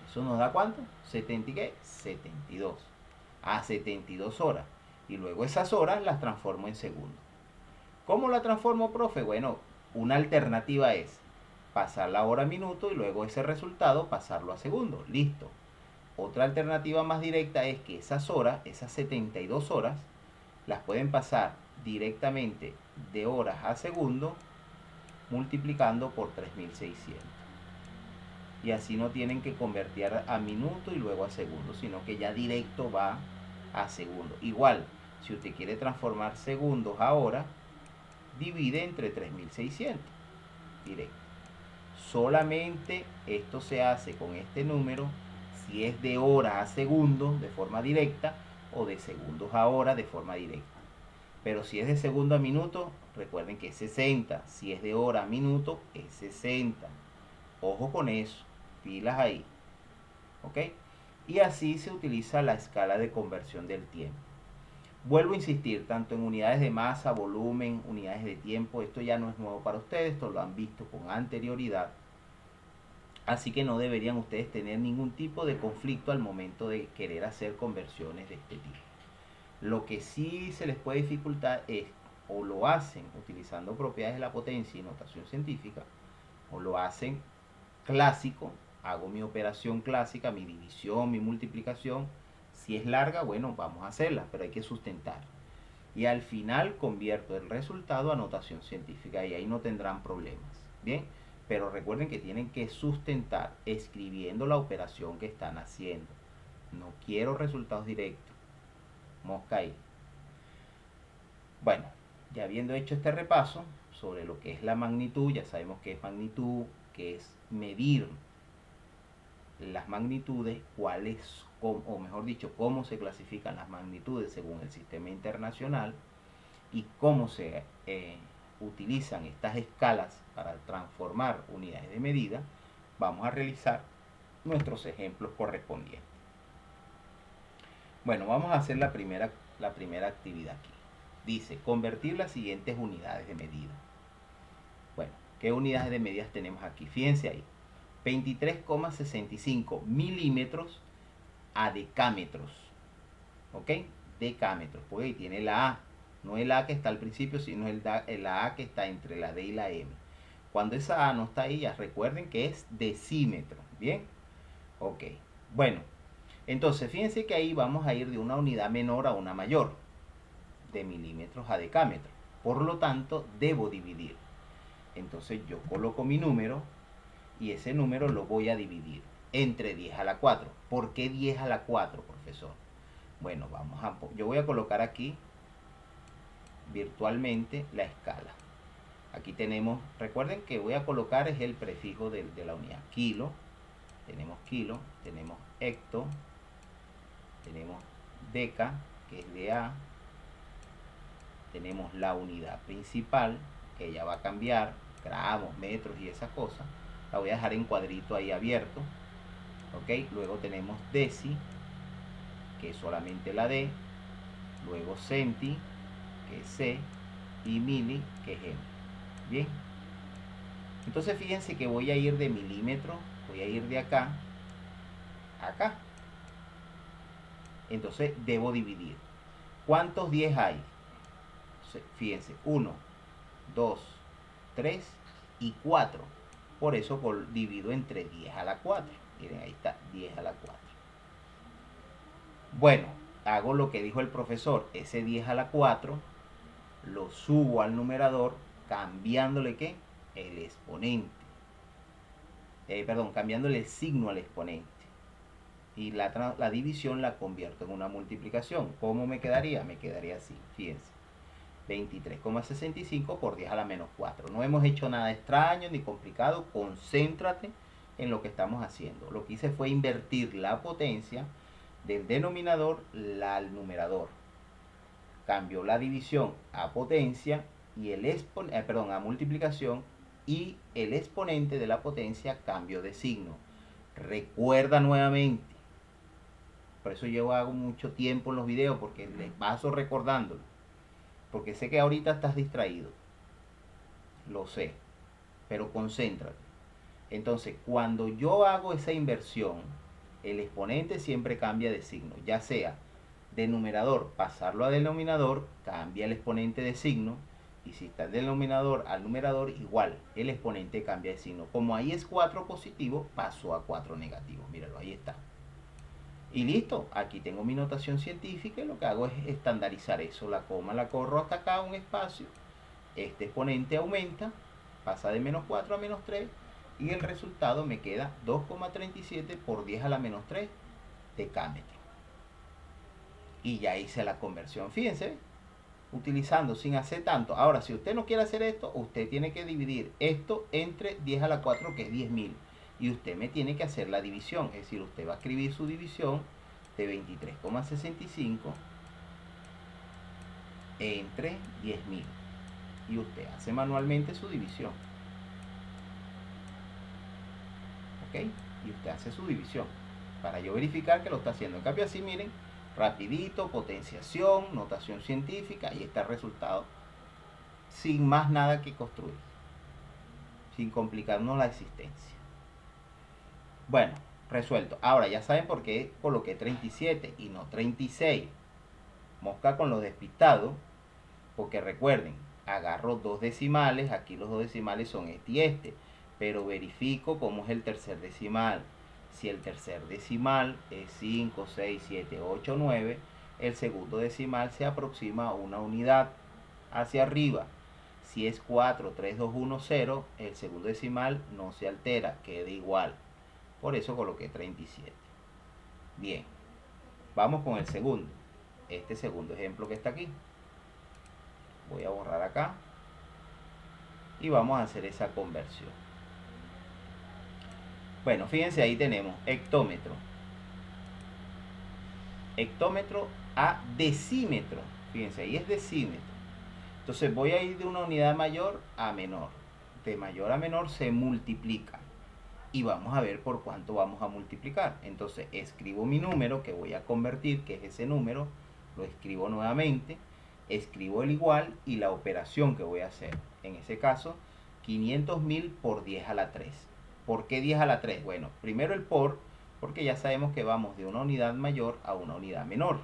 ¿eso nos da cuánto? 70 y qué? 72. A 72 horas. Y luego esas horas las transformo en segundos. ¿Cómo la transformo, profe? Bueno, una alternativa es pasar la hora a minuto y luego ese resultado pasarlo a segundo. Listo. Otra alternativa más directa es que esas horas, esas 72 horas, las pueden pasar directamente de horas a segundo multiplicando por 3600. Y así no tienen que convertir a minuto y luego a segundo, sino que ya directo va a segundo. Igual, si usted quiere transformar segundos a hora, divide entre 3600. Directo. Solamente esto se hace con este número si es de horas a segundos de forma directa o de segundos a hora de forma directa. Pero si es de segundo a minuto, recuerden que es 60. Si es de hora a minuto, es 60. Ojo con eso, pilas ahí. ¿Ok? Y así se utiliza la escala de conversión del tiempo. Vuelvo a insistir, tanto en unidades de masa, volumen, unidades de tiempo, esto ya no es nuevo para ustedes, esto lo han visto con anterioridad. Así que no deberían ustedes tener ningún tipo de conflicto al momento de querer hacer conversiones de este tipo. Lo que sí se les puede dificultar es, o lo hacen utilizando propiedades de la potencia y notación científica, o lo hacen clásico, hago mi operación clásica, mi división, mi multiplicación. Si es larga, bueno, vamos a hacerla, pero hay que sustentar. Y al final convierto el resultado a notación científica y ahí no tendrán problemas. Bien, pero recuerden que tienen que sustentar escribiendo la operación que están haciendo. No quiero resultados directos. Mosca ahí. Bueno, ya habiendo hecho este repaso sobre lo que es la magnitud, ya sabemos qué es magnitud, que es medir las magnitudes, cuáles, o mejor dicho, cómo se clasifican las magnitudes según el sistema internacional y cómo se utilizan estas escalas para transformar unidades de medida. Vamos a realizar nuestros ejemplos correspondientes. Bueno, vamos a hacer la primera actividad aquí. Dice, convertir las siguientes unidades de medida. Bueno, ¿qué unidades de medidas tenemos aquí? Fíjense ahí. 23,65 milímetros a decámetros. ¿Ok? Decámetros, porque ahí tiene la A. No el A que está al principio, sino la A que está entre la D y la M. Cuando esa A no está ahí, ya recuerden que es decímetro. ¿Bien? Ok. Bueno, entonces fíjense que ahí vamos a ir de una unidad menor a una mayor. De milímetros a decámetros. Por lo tanto, debo dividir. Entonces yo coloco mi número y ese número lo voy a dividir entre 10 a la 4. ¿Por qué 10 a la 4, profesor? Bueno, yo voy a colocar aquí virtualmente la escala. Aquí tenemos, recuerden que voy a colocar es el prefijo de la unidad. Kilo, tenemos hecto, tenemos deca, que es de A, tenemos la unidad principal, que ya va a cambiar, gramos, metros y esas cosas. La voy a dejar en cuadrito ahí abierto. Ok, luego tenemos deci, que es solamente la D, luego centi, que es C, y mili, que es M. Bien, entonces fíjense que voy a ir de milímetro, voy a ir de acá a acá. Entonces debo dividir. ¿Cuántos 10 hay? Fíjense, 1, 2, 3 y 4. Por eso divido entre 10 a la 4. Miren, ahí está, 10 a la 4. Bueno, hago lo que dijo el profesor. Ese 10 a la 4 lo subo al numerador cambiándole ¿qué? El exponente. Cambiándole el signo al exponente. Y la división la convierto en una multiplicación. ¿Cómo me quedaría? Me quedaría así, fíjense. 23,65 por 10 a la menos 4. No hemos hecho nada extraño ni complicado. Concéntrate en lo que estamos haciendo. Lo que hice fue invertir la potencia del denominador al numerador. Cambió la división a potencia y a multiplicación, y el exponente de la potencia cambió de signo. Recuerda nuevamente. Por eso yo hago mucho tiempo en los videos, porque les paso recordándolo. Porque sé que ahorita estás distraído. Lo sé. pero concéntrate. Entonces, cuando yo hago esa inversión, el exponente siempre cambia de signo, ya sea de numerador pasarlo a denominador, cambia el exponente de signo, y si está el denominador al numerador, igual, el exponente cambia de signo. Como ahí es 4 positivo, paso a 4 negativo. Míralo, ahí está. Y listo, aquí tengo mi notación científica y lo que hago es estandarizar eso. La coma la corro hasta acá, un espacio. Este exponente aumenta, pasa de menos 4 a menos 3 y el resultado me queda 2,37 por 10 a la menos 3 decámetro. Y ya hice la conversión, fíjense, utilizando sin hacer tanto. Ahora, si usted no quiere hacer esto, usted tiene que dividir esto entre 10 a la 4, que es 10.000. Y usted me tiene que hacer la división, es decir, usted va a escribir su división de 23,65 entre 10.000. Y usted hace manualmente su división. ¿Ok? Y usted hace su división para yo verificar que lo está haciendo. En cambio así, miren, rapidito, potenciación, notación científica, ahí está el resultado, sin más nada que construir, sin complicarnos la existencia. Bueno, resuelto. Ahora ya saben por qué coloqué 37 y no 36. Mosca con los despistados, porque recuerden, agarro dos decimales, aquí los dos decimales son este y este, pero verifico cómo es el tercer decimal. Si el tercer decimal es 5, 6, 7, 8, 9, el segundo decimal se aproxima a una unidad hacia arriba. Si es 4, 3, 2, 1, 0, el segundo decimal no se altera, queda igual. Por eso coloqué 37. Bien, vamos con el segundo. Este segundo ejemplo que está aquí. Voy a borrar acá. Y vamos a hacer esa conversión. Bueno, fíjense, ahí tenemos hectómetro. Hectómetro a decímetro. Fíjense, ahí es decímetro. Entonces voy a ir de una unidad mayor a menor. De mayor a menor se multiplica. Y vamos a ver por cuánto vamos a multiplicar. Entonces escribo mi número que voy a convertir, que es ese número. Lo escribo nuevamente. Escribo el igual y la operación que voy a hacer. En ese caso, 500.000 por 10 a la 3. ¿Por qué 10 a la 3? Bueno, primero el por, porque ya sabemos que vamos de una unidad mayor a una unidad menor.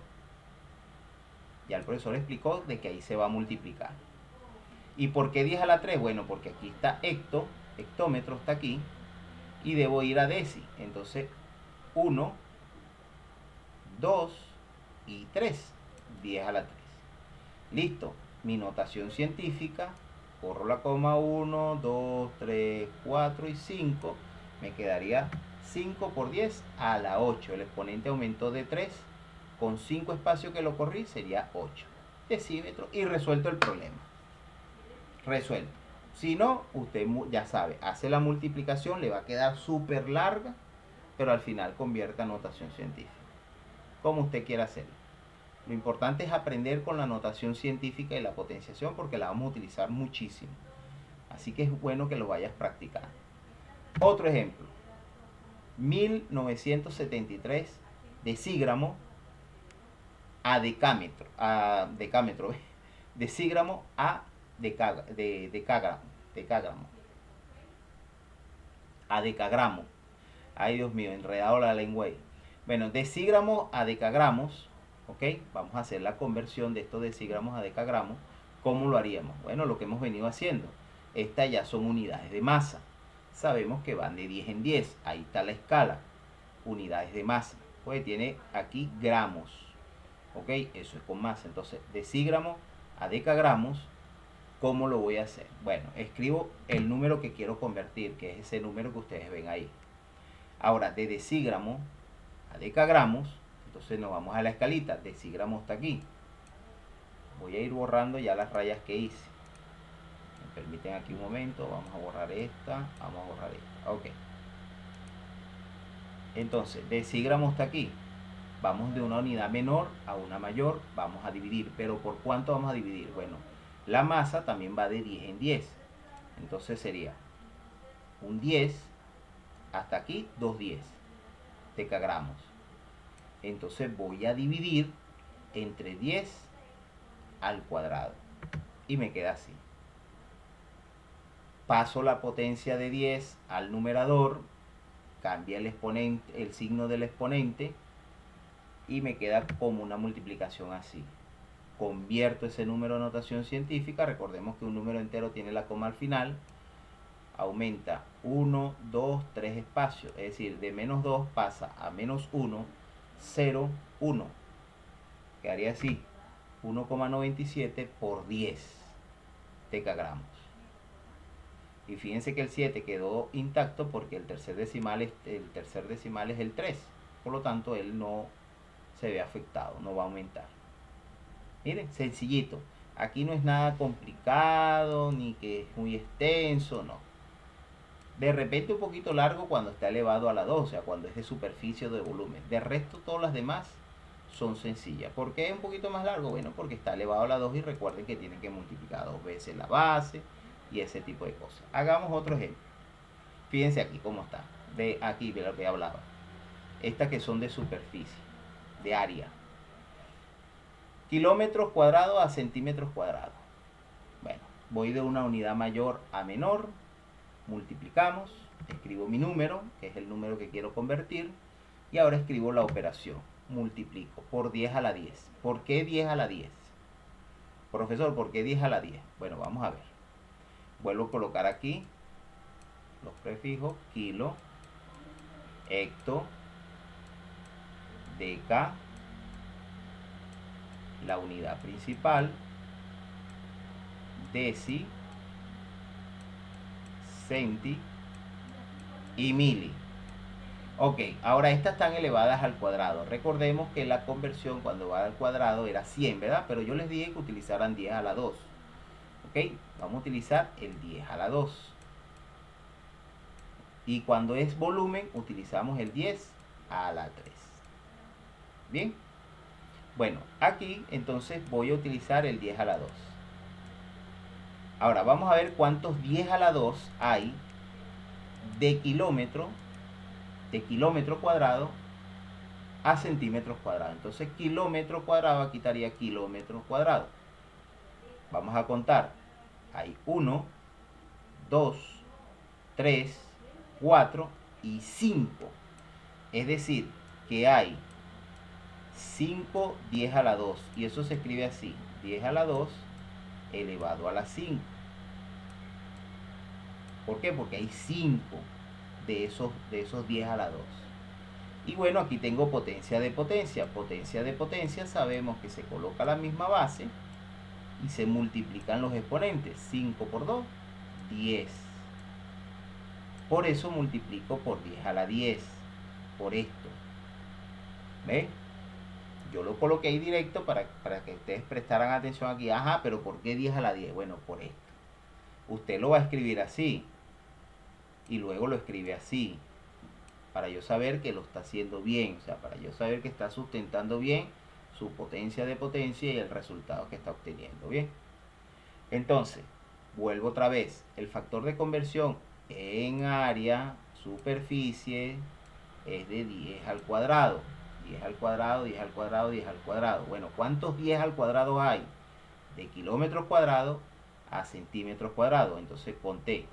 Ya el profesor explicó de que ahí se va a multiplicar. ¿Y por qué 10 a la 3? Bueno, porque aquí está hectómetro está aquí, y debo ir a deci. Entonces, 1, 2 y 3. 10 a la 3. Listo. Mi notación científica. Corro la coma 1, 2, 3, 4 y 5. Me quedaría 5 por 10 a la 8. El exponente aumentó de 3. Con 5 espacios que lo corrí sería 8 decímetros. Y resuelto el problema. Resuelto. Si no, usted ya sabe, hace la multiplicación, le va a quedar súper larga, pero al final convierte a notación científica. Como usted quiera hacerlo. Lo importante es aprender con la notación científica y la potenciación, porque la vamos a utilizar muchísimo. Así que es bueno que lo vayas practicando. Otro ejemplo. 1973 decígramo a decámetro. Decígramo a decágramo. A decagramo. Ay, Dios mío, enredado la lengua ahí. Bueno, decígramos a decagramos. ¿Ok? Vamos a hacer la conversión de estos decígramos a decagramos. ¿Cómo lo haríamos? Bueno, lo que hemos venido haciendo. Estas ya son unidades de masa. Sabemos que van de 10 en 10. Ahí está la escala. Unidades de masa. Pues tiene aquí gramos. ¿Ok? Eso es con masa. Entonces, decígramo a decagramos. ¿Cómo lo voy a hacer? Bueno, escribo el número que quiero convertir, que es ese número que ustedes ven ahí. Ahora, de decígramo a decagramos, entonces nos vamos a la escalita. Decígramo está aquí. Voy a ir borrando ya las rayas que hice. Me permiten aquí un momento. Vamos a borrar esta. Vamos a borrar esta. Ok. Entonces, decígramo está aquí. Vamos de una unidad menor a una mayor. Vamos a dividir. ¿Pero por cuánto vamos a dividir? Bueno, la masa también va de 10 en 10. Entonces sería un 10 hasta aquí, 2 10 decagramos. Entonces voy a dividir entre 10 al cuadrado. Y me queda así. paso la potencia de 10 al numerador, cambia el exponente, el signo del exponente, y me queda como una multiplicación así. Convierto ese número en notación científica. Recordemos que un número entero tiene la coma al final. Aumenta 1, 2, 3 espacios. Es decir, de menos 2 pasa a menos 1, 0, 1. Quedaría así. 1,97 por 10 decagramos. Y fíjense que el 7 quedó intacto porque el tercer decimal es el 3. Por lo tanto, él no se ve afectado, no va a aumentar. Miren, sencillito. Aquí no es nada complicado, ni que es muy extenso, no. De repente un poquito largo cuando está elevado a la 2, o sea, cuando es de superficie o de volumen. De resto, todas las demás son sencillas. ¿Por qué es un poquito más largo? Bueno, porque está elevado a la 2 y recuerden que tienen que multiplicar 2 veces la base y ese tipo de cosas. Hagamos otro ejemplo. Fíjense aquí cómo está. De aquí, de lo que hablaba. Estas que son de superficie, de área. Kilómetros cuadrados a centímetros cuadrados. Bueno, voy de una unidad mayor a menor. Multiplicamos. Escribo mi número, que es el número que quiero convertir. Y ahora escribo la operación. Multiplico por 10 a la 10. ¿Por qué 10 a la 10? Profesor, ¿por qué 10 a la 10? Bueno, vamos a ver. Vuelvo a colocar aquí los prefijos kilo, hecto, deca, la unidad principal, deci, centi y mili. Ok, ahora estas están elevadas al cuadrado. Recordemos que la conversión cuando va al cuadrado era 100, ¿verdad? Pero yo les dije que utilizaran 10 a la 2. Ok, vamos a utilizar el 10 a la 2. Y cuando es volumen, utilizamos el 10 a la 3. Bien. Bueno, aquí entonces voy a utilizar el 10 a la 2. Ahora vamos a ver cuántos 10 a la 2 hay de kilómetro cuadrado a centímetros cuadrados. Entonces kilómetro cuadrado, aquí estaría kilómetros cuadrados. Vamos a contar. Hay 1, 2, 3, 4 y 5. Es decir, que hay 5 10 a la 2. Y eso se escribe así. 10 a la 2 elevado a la 5. ¿Por qué? Porque hay 5 de esos 10 a la 2. Y bueno, aquí tengo potencia de potencia. Potencia de potencia sabemos que se coloca la misma base y se multiplican los exponentes. 5 por 2, 10. Por eso multiplico por 10 a la 10. Por esto. ¿Ven? Yo lo coloqué ahí directo para que ustedes prestaran atención aquí. Ajá, pero ¿por qué 10 a la 10? Bueno, por esto. Usted lo va a escribir así. Y luego lo escribe así. Para yo saber que lo está haciendo bien. O sea, para yo saber que está sustentando bien su potencia de potencia y el resultado que está obteniendo. Bien. Entonces, vuelvo otra vez. El factor de conversión en área, superficie, es de 10 al cuadrado. 10 al cuadrado, 10 al cuadrado, 10 al cuadrado. Bueno, ¿cuántos 10 al cuadrado hay? De kilómetros cuadrados a centímetros cuadrados. Entonces conté.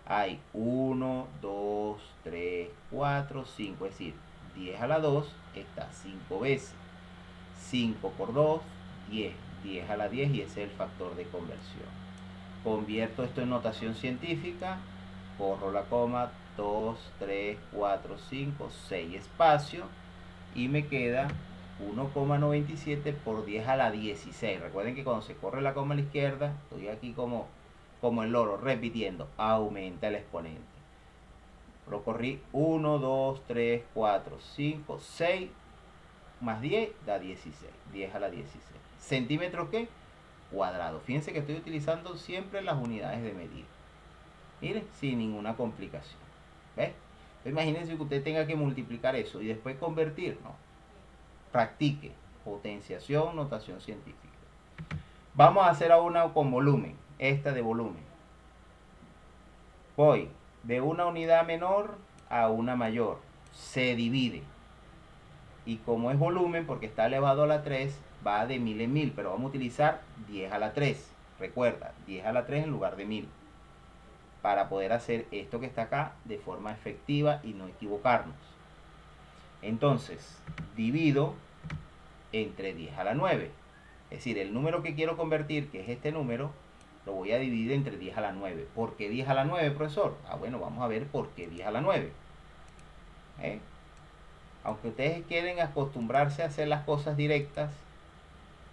Hay 1, 2, 3, 4, 5. Es decir, 10 a la 2 está 5 veces. 5 por 2, 10. 10 a la 10 y ese es el factor de conversión. Convierto esto en notación científica. Borro la coma. 2, 3, 4, 5, 6 espacios. Y me queda 1,97 por 10 a la 16. Recuerden que cuando se corre la coma a la izquierda, estoy aquí como el loro, repitiendo, aumenta el exponente. Lo corrí 1, 2, 3, 4, 5, 6, más 10 da 16. 10 a la 16. ¿Centímetros qué? Cuadrado. Fíjense que estoy utilizando siempre las unidades de medida. Miren, sin ninguna complicación. ¿Ves? Imagínense que usted tenga que multiplicar eso y después convertir. No. Practique. Potenciación, notación científica. Vamos a hacer una con volumen. Esta de volumen. Voy de una unidad menor a una mayor. Se divide. Y como es volumen, porque está elevado a la 3, va de 1000 en 1000. Pero vamos a utilizar 10 a la 3. Recuerda, 10 a la 3 en lugar de 1000. para poder hacer esto que está acá de forma efectiva y no equivocarnos. Entonces, divido entre 10 a la 9. Es decir, el número que quiero convertir, que es este número, lo voy a dividir entre 10 a la 9. ¿Por qué 10 a la 9, profesor? Bueno, vamos a ver por qué 10 a la 9. Aunque ustedes quieren acostumbrarse a hacer las cosas directas,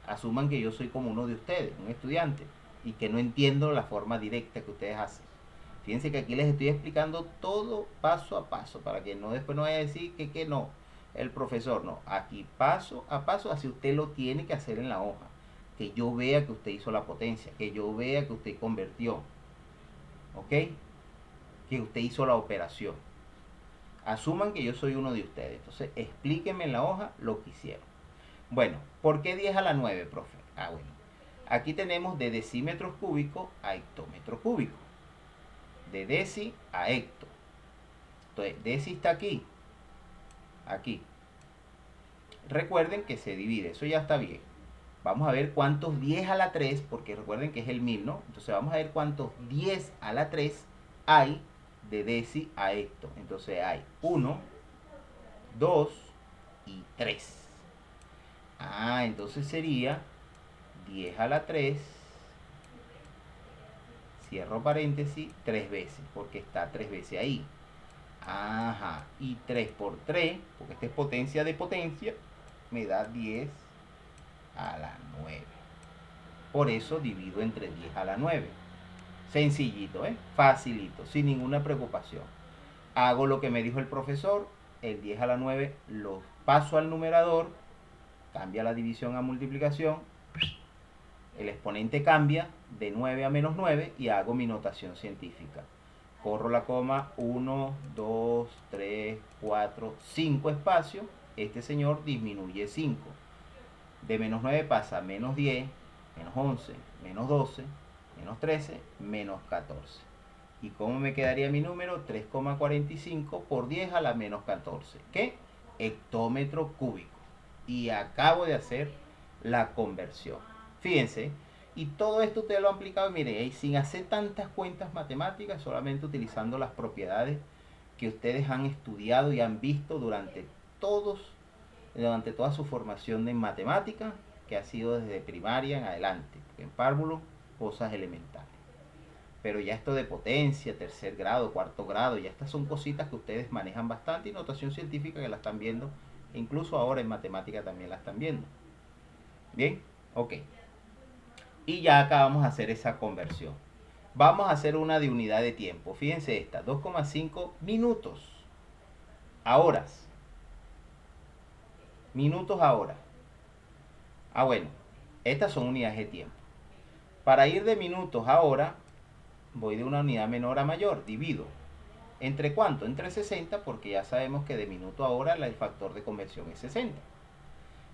asuman que yo soy como uno de ustedes, un estudiante, y que no entiendo la forma directa que ustedes hacen. Fíjense que aquí les estoy explicando todo paso a paso, para que no después no vaya a decir que no, el profesor no. Aquí paso a paso, así usted lo tiene que hacer en la hoja. Que yo vea que usted hizo la potencia, que yo vea que usted convirtió, ¿ok? Que usted hizo la operación. Asuman que yo soy uno de ustedes. Entonces, explíquenme en la hoja lo que hicieron. Bueno, ¿por qué 10 a la 9, profe? Bueno. Aquí tenemos de decímetros cúbicos a hectómetro cúbico. De deci a hecto. Entonces, deci está aquí. Aquí. Recuerden que se divide. Eso ya está bien. Vamos a ver cuántos 10 a la 3, porque recuerden que es el 1000, ¿no? Entonces, vamos a ver cuántos 10 a la 3 hay de deci a hecto. Entonces hay 1, 2 y 3. Entonces sería 10 a la 3, cierro paréntesis, 3 veces, porque está 3 veces ahí. Y 3 por 3, porque esta es potencia de potencia, me da 10 a la 9. Por eso divido entre 10 a la 9. Sencillito, facilito, sin ninguna preocupación. Hago lo que me dijo el profesor, el 10 a la 9 lo paso al numerador, cambia la división a multiplicación, el exponente cambia de 9 a menos 9 y hago mi notación científica. Corro la coma, 1, 2, 3, 4, 5 espacios, este señor disminuye 5. De menos 9 pasa a menos 10, menos 11, menos 12, menos 13, menos 14. ¿Y cómo me quedaría mi número? 3,45 por 10 a la menos 14. ¿Qué? Hectómetro cúbico. Y acabo de hacer la conversión. Fíjense, y todo esto ustedes lo han aplicado, mire, sin hacer tantas cuentas matemáticas, solamente utilizando las propiedades que ustedes han estudiado y han visto durante toda su formación en matemáticas, que ha sido desde primaria en adelante, en párvulo, cosas elementales. Pero ya esto de potencia, tercer grado, cuarto grado, ya estas son cositas que ustedes manejan bastante, y notación científica que la están viendo, e incluso ahora en matemática también la están viendo. Bien, ok. Y ya acá vamos a hacer esa conversión. Vamos a hacer una de unidad de tiempo. Fíjense esta, 2,5 minutos a horas. Minutos a horas. Bueno, estas son unidades de tiempo. Para ir de minutos a hora, voy de una unidad menor a mayor, divido. ¿Entre cuánto? Entre 60, porque ya sabemos que de minuto a hora el factor de conversión es 60.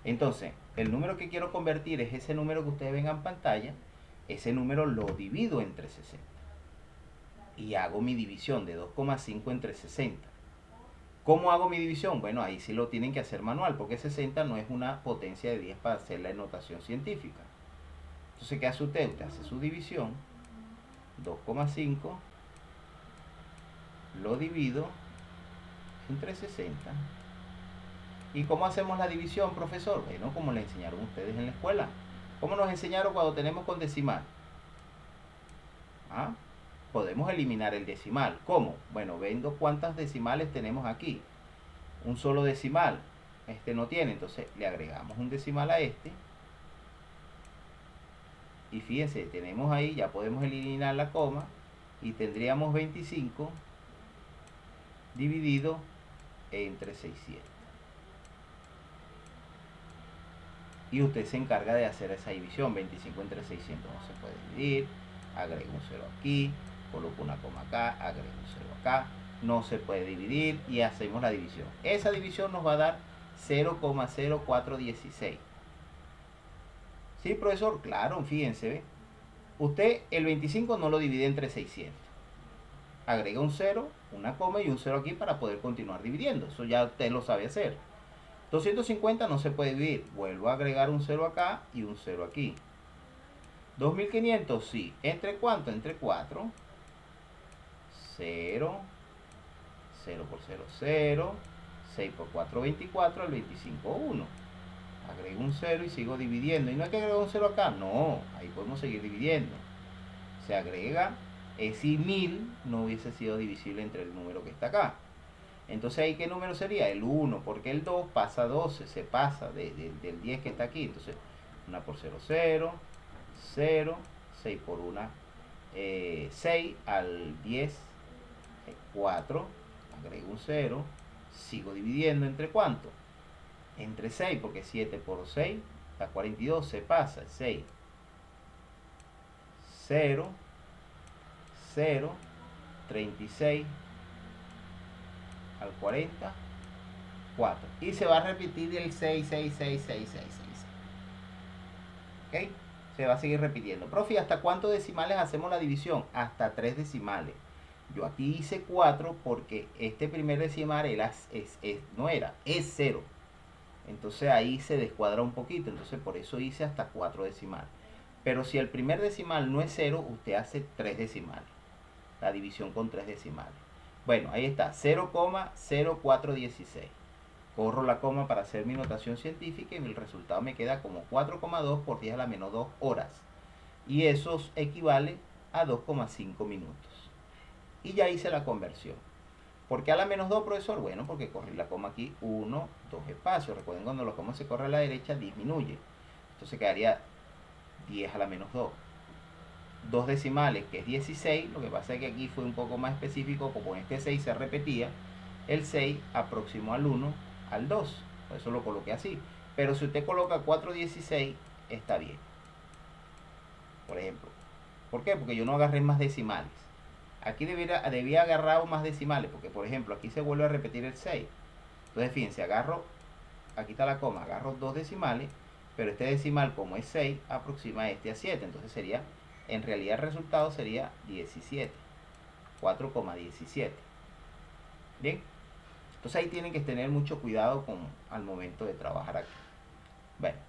Entonces, el número que quiero convertir es ese número que ustedes ven en pantalla. Ese número lo divido entre 60. Y hago mi división de 2,5 entre 60. ¿Cómo hago mi división? Bueno, ahí sí lo tienen que hacer manual, porque 60 no es una potencia de 10 para hacer la notación científica. Entonces, ¿qué hace usted? Usted hace su división. 2,5 lo divido entre 60. ¿Y cómo hacemos la división, profesor? Bueno, como le enseñaron ustedes en la escuela. ¿Cómo nos enseñaron cuando tenemos con decimal? Podemos eliminar el decimal. ¿Cómo? Bueno, viendo cuántas decimales tenemos aquí. Un solo decimal. Este no tiene, entonces le agregamos un decimal a este. Y fíjense, tenemos ahí, ya podemos eliminar la coma. Y tendríamos 25 dividido entre 600. Y usted se encarga de hacer esa división. 25 entre 600 no se puede dividir. Agrego un 0 aquí, coloco una coma acá, agrego un 0 acá. No se puede dividir y hacemos la división. Esa división nos va a dar 0,0416. ¿Sí, profesor? Claro, fíjense, ¿ve? Usted el 25 no lo divide entre 600. Agrega un 0, una coma y un 0 aquí para poder continuar dividiendo. Eso ya usted lo sabe hacer. 250 no se puede dividir. Vuelvo a agregar un 0 acá y un 0 aquí. 2500 sí. ¿Entre cuánto? Entre 4. 0, 0 por 0, 0, 6 por 4, 24, el 25, 1. Agrego un 0 y sigo dividiendo. Y no hay que agregar un 0 acá, no, ahí podemos seguir dividiendo. Se agrega, si 1000 no hubiese sido divisible entre el número que está acá. Entonces ahí, ¿qué número sería? El 1, porque el 2 pasa a 12, se pasa del 10 que está aquí. Entonces 1 por 0, 0, 0, 6 por 1, 6, al 10, 4, agrego un 0, sigo dividiendo entre ¿cuánto? Entre 6, porque 7 por 6 da 42, se pasa, 6, 0, 0, 36, al 40, 4. Y se va a repetir el 6, 6, 6, 6, 6, 6. ¿Ok? Se va a seguir repitiendo. Profe, ¿hasta cuántos decimales hacemos la división? Hasta 3 decimales. Yo aquí hice 4 porque este primer decimal es 0. Entonces ahí se descuadra un poquito. Entonces por eso hice hasta 4 decimales. Pero si el primer decimal no es 0, usted hace 3 decimales. La división con 3 decimales. Bueno, ahí está, 0,0416. Corro la coma para hacer mi notación científica y el resultado me queda como 4,2 por 10 a la menos 2 horas. Y eso equivale a 2,5 minutos. Y ya hice la conversión. ¿Por qué a la menos 2, profesor? Bueno, porque corrí la coma aquí 1, 2 espacios. Recuerden, cuando la coma se corre a la derecha, disminuye. Entonces quedaría 10 a la menos 2. 2 decimales, que es 16. Lo que pasa es que aquí fue un poco más específico, como este 6 se repetía. El 6 aproximó al 1, al 2. Por eso lo coloqué así. Pero si usted coloca 4,16, está bien. Por ejemplo. ¿Por qué? Porque yo no agarré más decimales. Aquí debía agarrar más decimales, porque por ejemplo aquí se vuelve a repetir el 6. Entonces fíjense, aquí está la coma, agarro 2 decimales, pero este decimal, como es 6, aproxima este a 7. Entonces sería, en realidad el resultado sería 17, 4,17. Bien, entonces ahí tienen que tener mucho cuidado al momento de trabajar aquí. Bueno,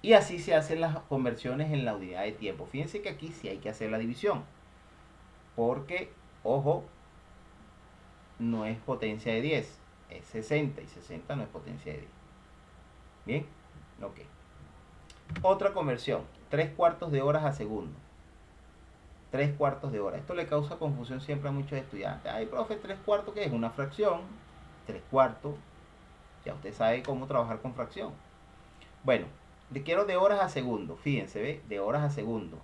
y así se hacen las conversiones en la unidad de tiempo. Fíjense que aquí sí hay que hacer la división, porque, ojo, no es potencia de 10, es 60, y 60 no es potencia de 10. Bien, ok. Otra conversión, 3/4 de horas a segundo. 3/4 de hora. Esto le causa confusión siempre a muchos estudiantes. Ay, profe, 3/4, ¿qué es? Una fracción. 3/4, ya usted sabe cómo trabajar con fracción. Bueno, le quiero de horas a segundo. Fíjense, ¿ve? De horas a segundo.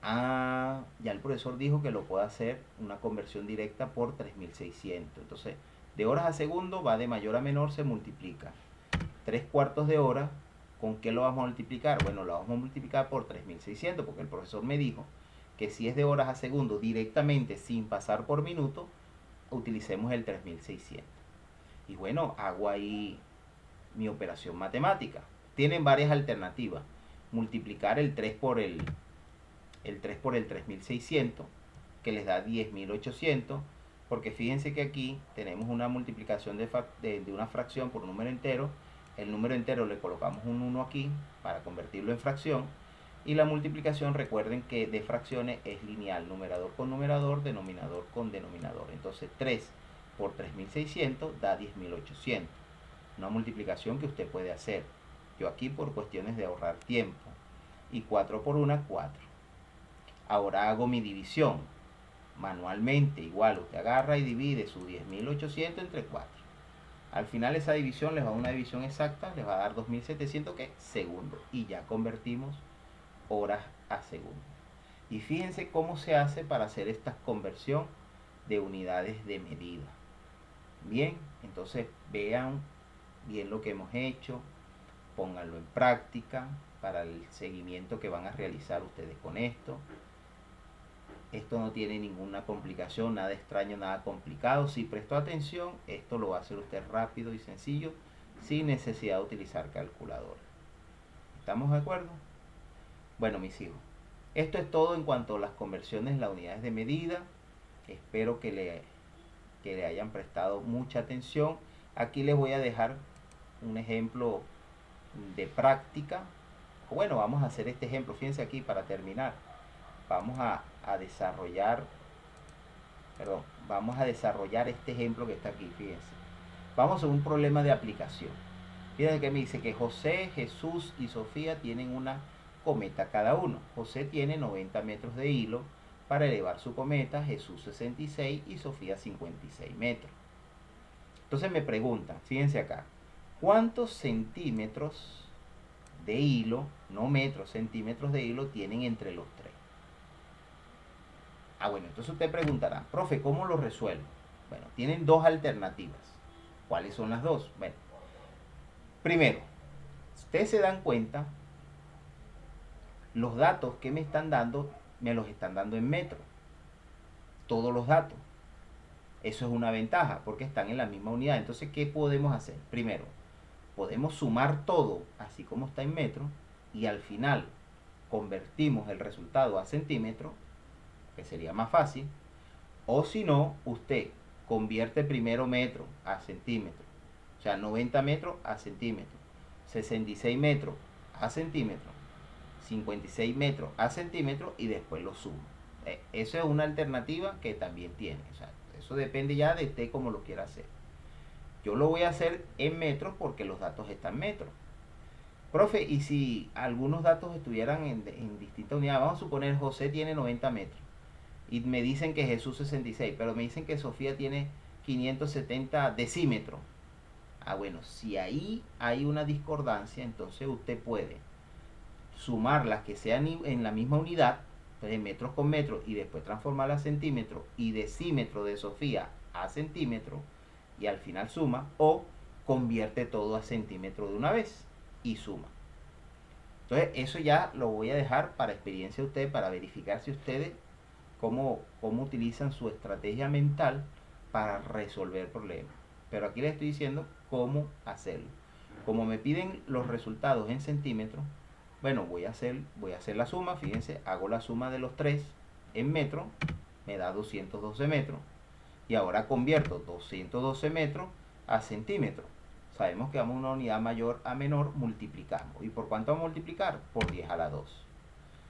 Ah, ya el profesor dijo que lo puede hacer una conversión directa por 3600. Entonces, de horas a segundo va de mayor a menor, se multiplica. 3/4 de hora, ¿con qué lo vamos a multiplicar? Bueno, lo vamos a multiplicar por 3600, porque el profesor me dijo que si es de horas a segundo directamente sin pasar por minuto, utilicemos el 3600. Y bueno, hago ahí mi operación matemática. Tienen varias alternativas. Multiplicar el 3 por el 3600, que les da 10.800, porque fíjense que aquí tenemos una multiplicación de una fracción por un número entero. El número entero le colocamos un 1 aquí para convertirlo en fracción, y la multiplicación, recuerden que de fracciones es lineal, numerador con numerador, denominador con denominador. Entonces 3 por 3600 da 10.800. Una multiplicación que usted puede hacer. Yo aquí, por cuestiones de ahorrar tiempo. Y 4 por 1, 4. Ahora hago mi división manualmente. Igual, usted agarra y divide su 10.800 entre 4. Al final esa división les va a una división exacta, les va a dar 2.700, ¿qué? Segundos. Y ya convertimos horas a segundos. Y fíjense cómo se hace para hacer esta conversión de unidades de medida. Bien, entonces vean bien lo que hemos hecho, pónganlo en práctica para el seguimiento que van a realizar ustedes con esto. Esto no tiene ninguna complicación, nada extraño, nada complicado. Si prestó atención, esto lo va a hacer usted rápido y sencillo, sin necesidad de utilizar calculadora. ¿Estamos de acuerdo? Bueno, mis hijos, esto es todo en cuanto a las conversiones, las unidades de medida. Espero que le hayan prestado mucha atención. Aquí les voy a dejar un ejemplo de práctica. Bueno, vamos a hacer este ejemplo. Fíjense aquí para terminar. Vamos a desarrollar, perdón, vamos a desarrollar este ejemplo que está aquí, fíjense. Vamos a un problema de aplicación. Fíjense que me dice que José, Jesús y Sofía tienen una cometa cada uno. José tiene 90 metros de hilo para elevar su cometa, Jesús 66 y Sofía 56 metros. Entonces me preguntan, fíjense acá, ¿cuántos centímetros de hilo, no metros, centímetros de hilo tienen entre los tres? Bueno, entonces usted preguntará, profe, ¿cómo lo resuelvo? Bueno, tienen dos alternativas. ¿Cuáles son las dos? Bueno, primero, ustedes se dan cuenta, los datos que me están dando, me los están dando en metros. Todos los datos. Eso es una ventaja, porque están en la misma unidad. Entonces, ¿qué podemos hacer? Primero, podemos sumar todo, así como está en metros, y al final convertimos el resultado a centímetros, que sería más fácil. O si no, usted convierte primero metro a centímetro. O sea, 90 metros a centímetro. 66 metros a centímetro. 56 metros a centímetro y después lo suma. Eso es una alternativa que también tiene. O sea, eso depende ya de usted cómo lo quiera hacer. Yo lo voy a hacer en metros porque los datos están en metros. Profe, y si algunos datos estuvieran en distintas unidades, vamos a suponer José tiene 90 metros y me dicen que Jesús 66, pero me dicen que Sofía tiene 570 decímetros. Bueno, si ahí hay una discordancia, entonces usted puede sumar las que sean en la misma unidad, entonces metros con metros, y después transformarla a centímetros y decímetro de Sofía a centímetro, y al final suma, o convierte todo a centímetro de una vez y suma. Entonces eso ya lo voy a dejar para experiencia de ustedes, para verificar si ustedes cómo utilizan su estrategia mental para resolver problemas. Pero aquí les estoy diciendo cómo hacerlo. Como me piden los resultados en centímetros, bueno, voy a hacer la suma. Fíjense, hago la suma de los tres en metros, me da 212 metros. Y ahora convierto 212 metros a centímetros. Sabemos que vamos a una unidad mayor a menor, multiplicamos. ¿Y por cuánto vamos a multiplicar? Por 10 a la 2.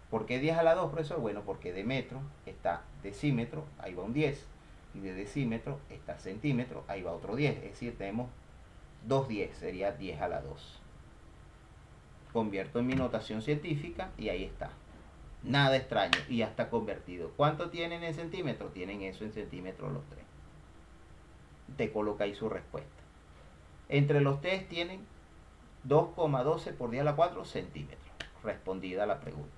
¿Por qué 10 a la 2, profesor? Bueno, porque de metro está decímetro, ahí va un 10. Y de decímetro está centímetro, ahí va otro 10. Es decir, tenemos 2 10, sería 10 a la 2. Convierto en mi notación científica y ahí está. Nada extraño y ya está convertido. ¿Cuánto tienen en centímetros? Tienen eso en centímetros los tres. Te coloca ahí su respuesta. Entre los tres tienen 2,12 por 10 a la 4 centímetros. Respondida la pregunta.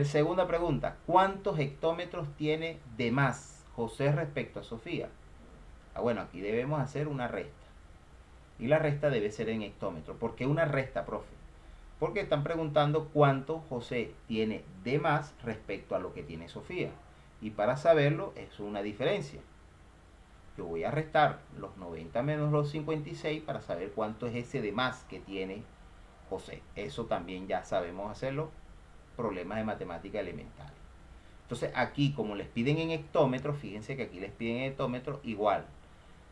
Segunda pregunta. ¿Cuántos hectómetros tiene de más José respecto a Sofía? Bueno, aquí debemos hacer una resta. Y la resta debe ser en hectómetros. ¿Por qué una resta, profe? Porque están preguntando cuánto José tiene de más respecto a lo que tiene Sofía. Y para saberlo es una diferencia. Yo voy a restar los 90 menos los 56 para saber cuánto es ese de más que tiene José. Eso también ya sabemos hacerlo. Problemas de matemática elemental. Entonces aquí, como les piden en hectómetros, fíjense que aquí les piden en hectómetros, igual.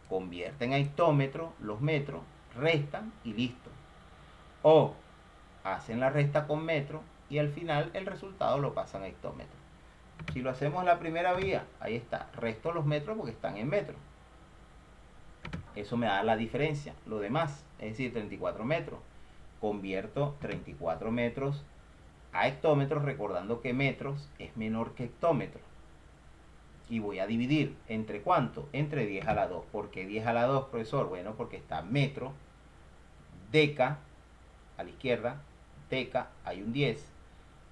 Convierten a hectómetros los metros, restan y listo. O hacen la resta con metros y al final el resultado lo pasan a hectómetros. Si lo hacemos en la primera vía, ahí está, resto los metros porque están en metros. Eso me da la diferencia. Lo demás, es decir, 34 metros. Convierto 34 metros a hectómetros, recordando que metros es menor que hectómetros. Y voy a dividir, ¿entre cuánto? Entre 10 a la 2. ¿Por qué 10 a la 2, profesor? Bueno, porque está metro, deca, a la izquierda, deca, hay un 10.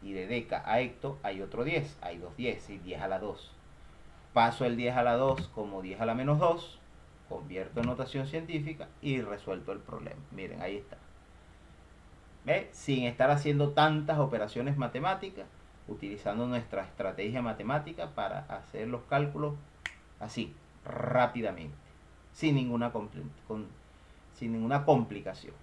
Y de deca a hecto hay otro 10. Hay dos 10, y 10 a la 2. Paso el 10 a la 2 como 10 a la menos 2. Convierto en notación científica y resuelto el problema. Miren, ahí está. ¿Ve? Sin estar haciendo tantas operaciones matemáticas, utilizando nuestra estrategia matemática para hacer los cálculos así, rápidamente, sin ninguna complicación.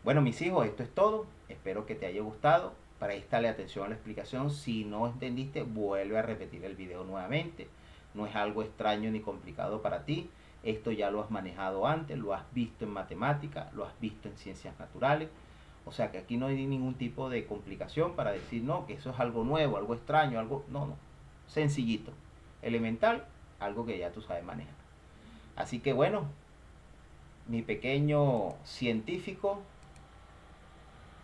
Bueno, mis hijos, esto es todo. Espero que te haya gustado. Préstale atención a la explicación. Si no entendiste, vuelve a repetir el video nuevamente. No es algo extraño ni complicado para ti. Esto ya lo has manejado antes, lo has visto en matemática, lo has visto en ciencias naturales. O sea que aquí no hay ningún tipo de complicación para decir, no, que eso es algo nuevo, algo extraño, algo... No, no. Sencillito. elemental, algo que ya tú sabes manejar. Así que bueno, mi pequeño científico,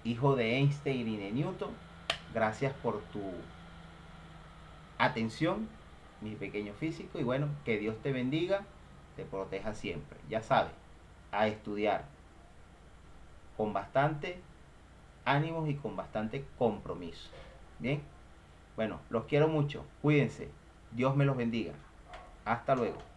hijo de Einstein y de Newton, gracias por tu atención, mi pequeño físico, y bueno, que Dios te bendiga, te proteja siempre. Ya sabes, a estudiar con bastante ánimos y con bastante compromiso. Bien, bueno, los quiero mucho, cuídense, Dios me los bendiga. Hasta luego.